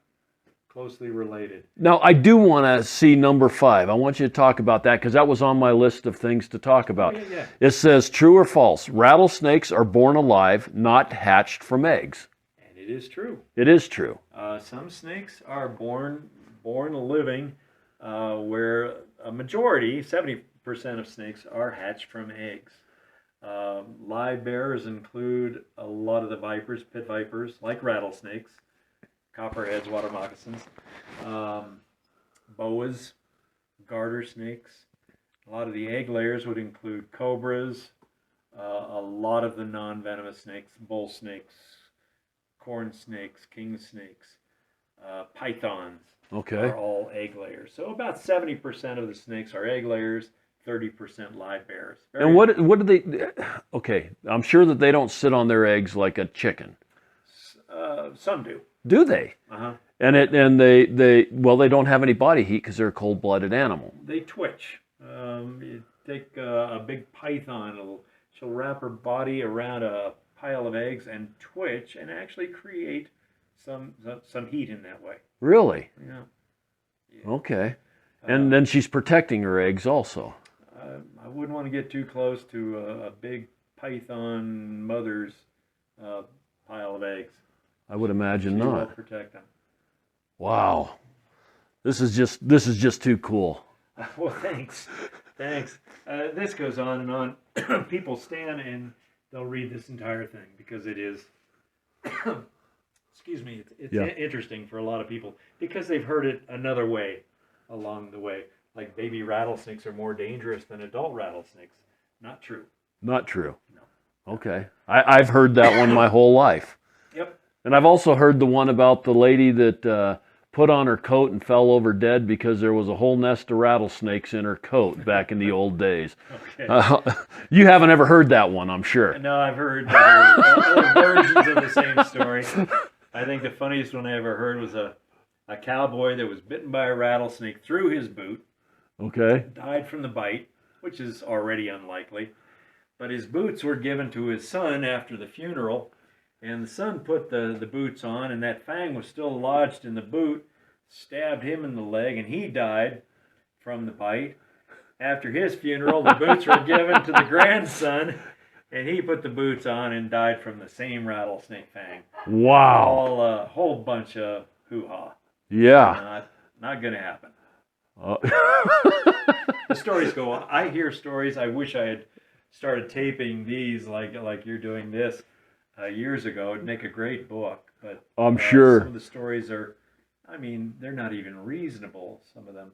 closely related. Now, I do want to see number 5. I want you to talk about that because that was on my list of things to talk about. Yeah. It says, true or false, rattlesnakes are born alive, not hatched from eggs. And it is true. It is true. Some snakes are born living, where a majority, 70% of snakes, are hatched from eggs. Live bearers include a lot of the vipers, pit vipers, like rattlesnakes, copperheads, water moccasins, boas, garter snakes. A lot of the egg layers would include cobras, a lot of the non-venomous snakes, bull snakes, corn snakes, king snakes, pythons are all egg layers. So about 70% of the snakes are egg layers, 30% live bearers. And what do they? Okay, I'm sure that they don't sit on their eggs like a chicken. Some do. Do they? Uh-huh. And they don't have any body heat because they're a cold-blooded animal. They twitch. You take a big python, she'll wrap her body around a pile of eggs and twitch and actually create some heat in that way. Really? Yeah. Okay. And then she's protecting her eggs also. I wouldn't want to get too close to a big python mother's pile of eggs. I would imagine She not. will protect them. Wow. This is just too cool. Well, thanks. This goes on and on. People stand and they'll read this entire thing because it is, excuse me, it's interesting for a lot of people because they've heard it another way. along the way. Like baby rattlesnakes are more dangerous than adult rattlesnakes. Not true. Not true. No. Okay. I've heard that one my whole life. Yep. And I've also heard the one about the lady that put on her coat and fell over dead because there was a whole nest of rattlesnakes in her coat back in the old days. Okay. You haven't ever heard that one, I'm sure. No, I've heard other versions of the same story. I think the funniest one I ever heard was a cowboy that was bitten by a rattlesnake through his boot, Okay. died from the bite, which is already unlikely. But his boots were given to his son after the funeral, and the son put the boots on, and that fang was still lodged in the boot, stabbed him in the leg, and he died from the bite. After his funeral, the boots were given to the grandson, and he put the boots on and died from the same rattlesnake fang. Wow. All a whole bunch of hoo-ha. Yeah. Not going to happen. The stories go on. I hear stories. I wish I had started taping these like you're doing this years ago. It'd make a great book. But I'm sure. Some of the stories are, they're not even reasonable, some of them.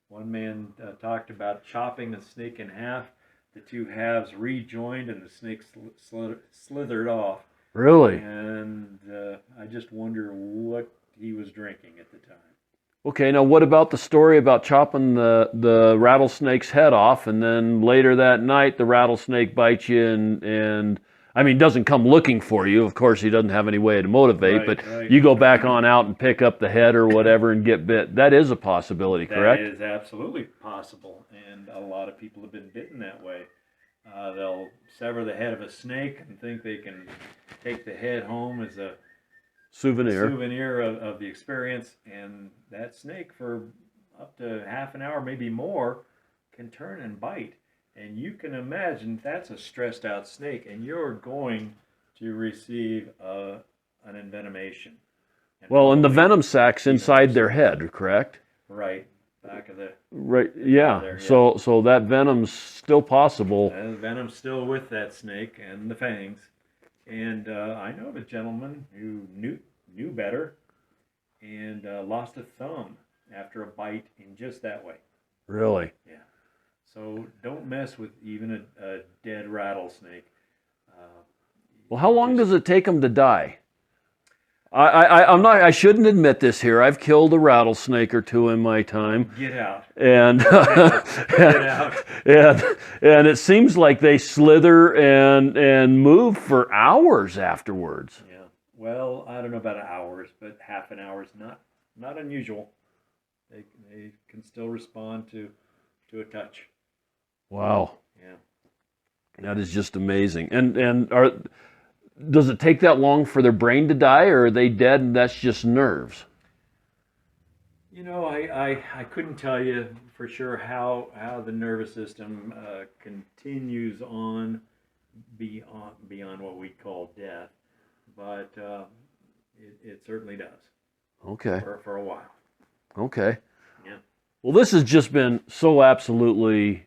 One man talked about chopping the snake in half. The two halves rejoined and the snake slithered off. Really? And I just wonder what he was drinking at the time. Okay, now what about the story about chopping the rattlesnake's head off, and then later that night the rattlesnake bites you and doesn't come looking for you. Of course, he doesn't have any way to motivate, but you go back on out and pick up the head or whatever and get bit. That is a possibility, correct? That is absolutely possible, and a lot of people have been bitten that way. They'll sever the head of a snake and think they can take the head home as a souvenir of the experience, and that snake for up to half an hour, maybe more, can turn and bite. And you can imagine that's a stressed out snake, and you're going to receive an envenomation. And the venom sacs inside their head, correct? Right, back of the... Right, yeah. There, yeah. So that venom's still possible. The venom's still with that snake and the fangs. And I know of a gentleman who knew better and lost a thumb after a bite in just that way. Really? Yeah. So don't mess with even a dead rattlesnake. Well, how long does it take them to die? I shouldn't admit this here. I've killed a rattlesnake or two in my time. Get out. And Get out. and it seems like they slither and move for hours afterwards. Yeah. Well, I don't know about hours, but half an hour is not unusual. They can still respond to a touch. Wow. Yeah. That is just amazing. And does it take that long for their brain to die, or are they dead and that's just nerves? I couldn't tell you for sure how the nervous system continues on beyond what we call death, but it certainly does. Okay. For a while. Okay. Yeah. Well, this has just been so absolutely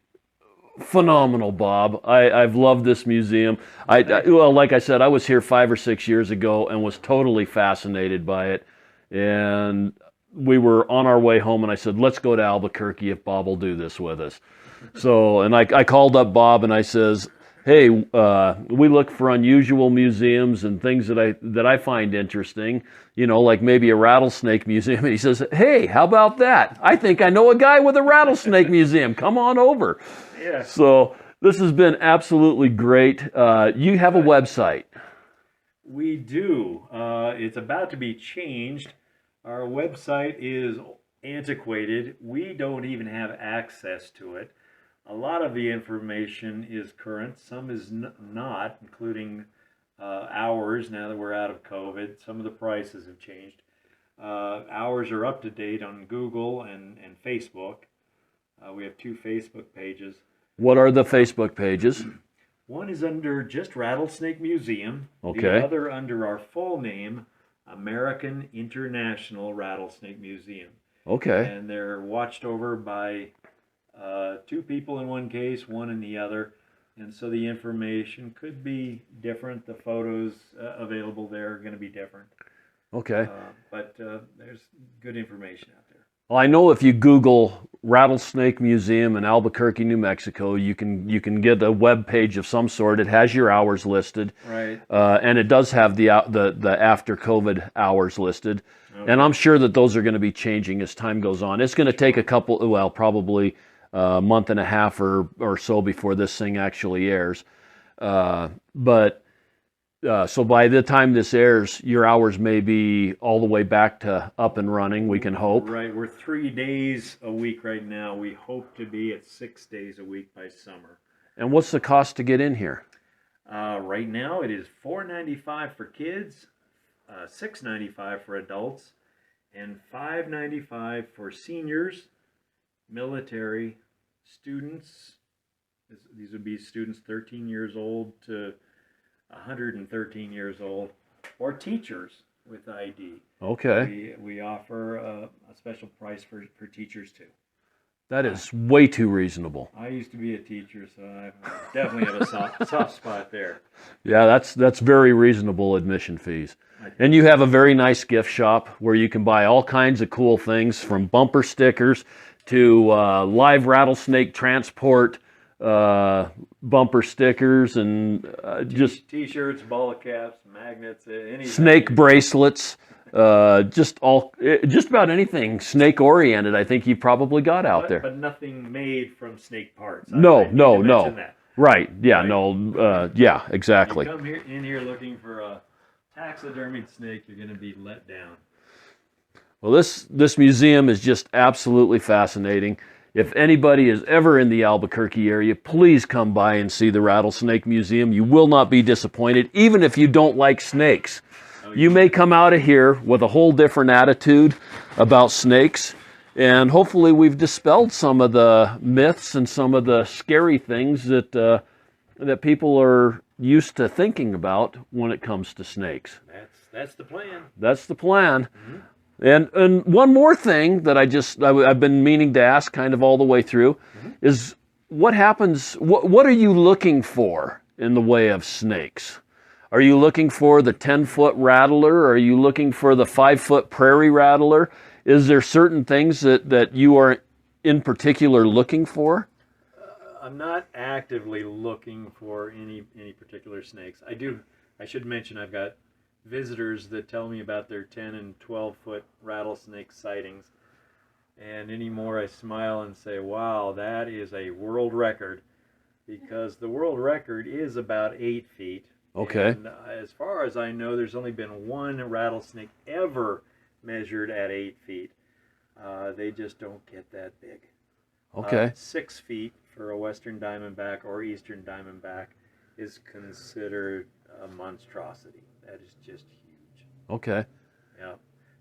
phenomenal, Bob. I've loved this museum. Well, like I said, I was here 5 or 6 years ago and was totally fascinated by it. And we were on our way home, and I said, let's go to Albuquerque if Bob will do this with us. So, and I called up Bob and I says, hey, we look for unusual museums and things that I find interesting, like maybe a rattlesnake museum. And he says, hey, how about that? I think I know a guy with a rattlesnake museum. Come on over. Yeah. So this has been absolutely great. You have a website. We do. It's about to be changed. Our website is antiquated. We don't even have access to it. A lot of the information is current. Some is not, including hours now that we're out of COVID. Some of the prices have changed. Hours are up to date on Google and Facebook. We have 2 Facebook pages. What are the Facebook pages? One is under just Rattlesnake Museum. Okay. The other under our full name, American International Rattlesnake Museum. Okay. And they're watched over by 2 people in one case, 1 in the other. And so the information could be different. The photos available there are going to be different. Okay. But there's good information out there. Well, I know if you Google Rattlesnake Museum in Albuquerque, New Mexico, you can get a web page of some sort. It has your hours listed, Right. and it does have the after COVID hours listed. Okay. And I'm sure that those are going to be changing as time goes on. It's going to take probably a month and a half or so before this thing actually airs. But so by the time this airs, your hours may be all the way back to up and running, we can hope. Right, we're 3 days a week right now. We hope to be at 6 days a week by summer. And what's the cost to get in here? Right now it is $4.95 for kids, $6.95 for adults, and $5.95 for seniors, military, students. These would be students 13 years old to 113 years old, or teachers with ID. Okay. We offer a special price for teachers too. That is way too reasonable. I used to be a teacher, so I definitely have a soft spot there. Yeah, that's very reasonable admission fees. And you have a very nice gift shop where you can buy all kinds of cool things, from bumper stickers to live rattlesnake transport bumper stickers, and just T-shirts, ball caps, magnets, anything. snake bracelets, just about anything snake oriented. I think you probably got out there. But nothing made from snake parts. No. I need to mention that. Right. Yeah. Right. No. Yeah. Exactly. You come in here looking for a taxidermied snake, you're going to be let down. Well, this museum is just absolutely fascinating. If anybody is ever in the Albuquerque area, please come by and see the Rattlesnake Museum. You will not be disappointed, even if you don't like snakes. You may come out of here with a whole different attitude about snakes, and hopefully we've dispelled some of the myths and some of the scary things that people are used to thinking about when it comes to snakes. That's the plan. That's the plan. Mm-hmm. And one more thing that I've been meaning to ask kind of all the way through is what happens, what are you looking for in the way of snakes? Are you looking for the 10-foot rattler? Are you looking for the 5-foot prairie rattler? Is there certain things that you are in particular looking for? I'm not actively looking for any particular snakes. I should mention I've got visitors that tell me about their 10 and 12-foot rattlesnake sightings, and anymore I smile and say, wow, that is a world record, because the world record is about 8 feet. Okay. And as far as I know, there's only been one rattlesnake ever measured at 8 feet. They just don't get that big. Okay. 6 feet for a western diamondback or eastern diamondback is considered a monstrosity. That is just huge. Okay. Yeah.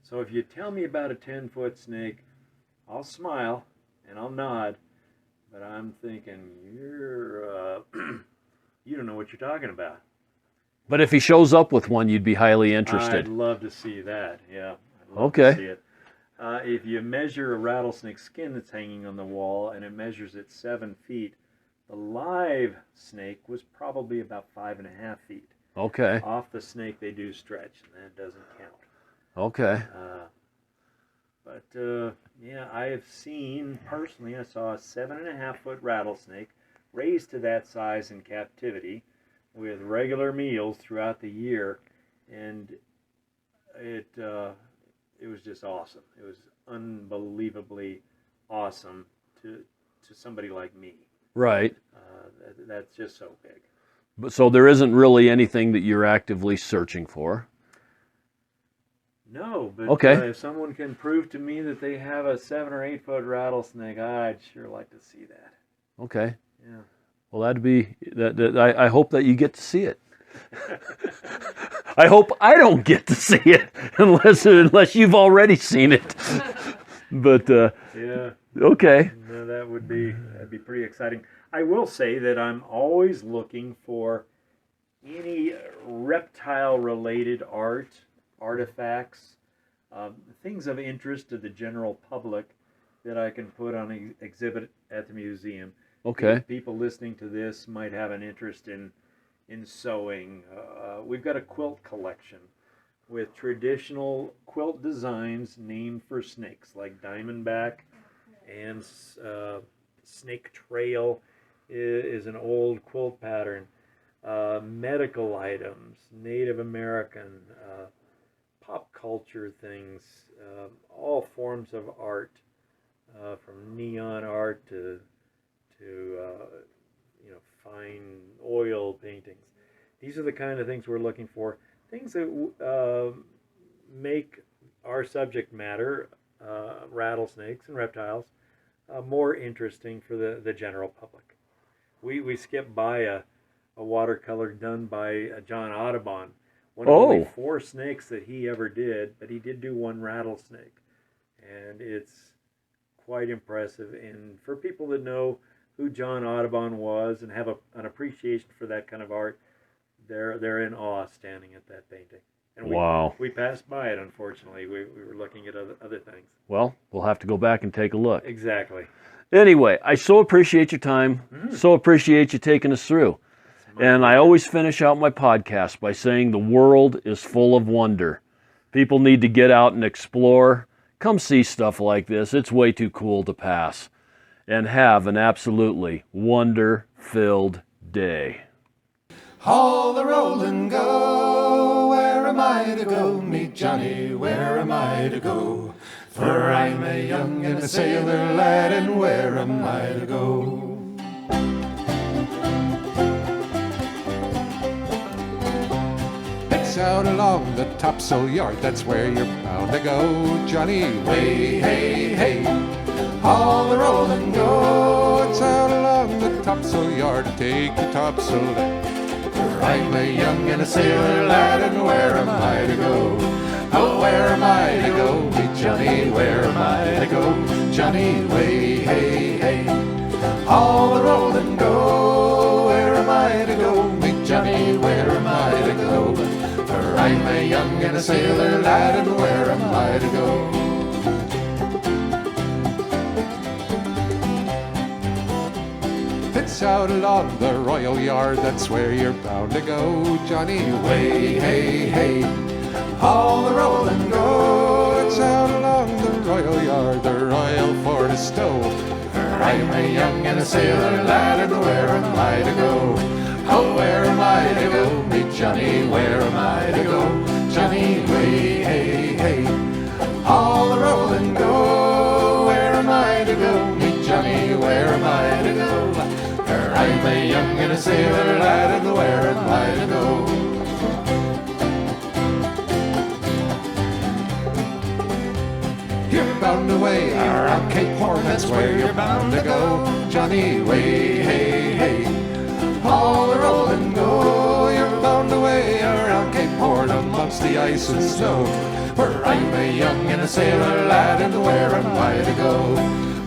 So if you tell me about a 10-foot snake, I'll smile and I'll nod, but I'm thinking you don't know what you're talking about. But if he shows up with one, you'd be highly interested. I'd love to see that. Yeah. I'd love Okay. to see it. If you measure a rattlesnake skin that's hanging on the wall and it measures it 7 feet, the live snake was probably about 5.5 feet. Okay. Off the snake, they do stretch, and that doesn't count. Okay. Yeah, I have seen, personally, I saw a 7.5-foot rattlesnake raised to that size in captivity with regular meals throughout the year, and it was just awesome. It was unbelievably awesome to somebody like me. Right. That's just so big. But so there isn't really anything that you're actively searching for. No, but okay. If someone can prove to me that they have a 7 or 8 foot rattlesnake, I'd sure like to see that. Okay. Yeah. Well, that'd be that. I hope that you get to see it. I hope I don't get to see it unless you've already seen it. But yeah. Okay. No, that'd be pretty exciting. I will say that I'm always looking for any reptile-related artifacts, things of interest to the general public that I can put on an exhibit at the museum. Okay. People listening to this might have an interest in sewing. We've got a quilt collection with traditional quilt designs named for snakes, like diamondback and snake trail is an old quilt pattern. Medical items, Native American, pop culture things, all forms of art, from neon art to fine oil paintings. These are the kind of things we're looking for. Things that make our subject matter, rattlesnakes and reptiles, more interesting for the general public. We skipped by a watercolor done by John Audubon. One of only 4 snakes that he ever did, but he did do one rattlesnake. And it's quite impressive. And for people that know who John Audubon was and have an appreciation for that kind of art, they're in awe standing at that painting. And we passed by it, unfortunately. We were looking at other things. Well, we'll have to go back and take a look. Exactly. Anyway, I so appreciate your time. So appreciate you taking us through. And I always finish out my podcast by saying the world is full of wonder. People need to get out and explore. Come see stuff like this. It's way too cool to pass. And have an absolutely wonder-filled day. Haul the roll and go. Where am I to go? Meet Johnny, where am I to go? For I'm a young and a sailor lad, and where am I to go? It's out along the topsail yard, that's where you're bound to go, Johnny. Way, hey, hey, haul the roll and go. It's out along the topsail yard, take the topsail in. For I'm a young and a sailor lad, and where am I to go? Oh, where am I to go? Meet Johnny, where am I to go? Johnny, way, hey, hey, haul the roll and go. Where am I to go? Meet Johnny, where am I to go? For I'm a young and a sailor lad, and where am I to go? It's out along the royal yard, that's where you're bound to go, Johnny. Way, hey, hey, haul the roll and go. It's out along the royal yard, the royal fort is stowed. For I'm a young and a sailor lad, and where am I to go? Oh, where am I to go? Meet Johnny, where am I to go? Johnny, way, hey, hey, haul the roll and go. Where am I to go? Meet Johnny, where am I to go? For I'm a young and a sailor lad, and where am I to go? You're bound away around Cape Horn, that's where you're bound to go, Johnny, way, hey, hey, haul the roll and go. You're bound away around Cape Horn amongst the ice and snow. For I'm a young and a sailor lad, and where am I to go?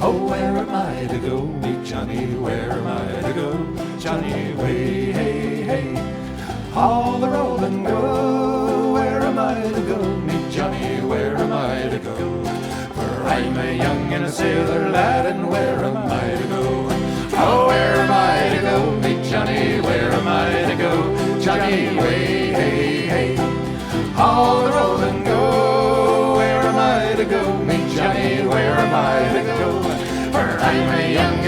Oh, where am I to go? Meet Johnny, where am I to go? Johnny, way, hey, hey, haul the roll and go. Where am I to go? Meet Johnny, where am I to go? For I'm a young and a sailor lad, and where am I to go? Oh, where am I to go? Meet Johnny, where am I to go? Johnny, way, hey, hey, haul the roll and go. Where am I to go? Meet Johnny, where am I to go? For I'm a young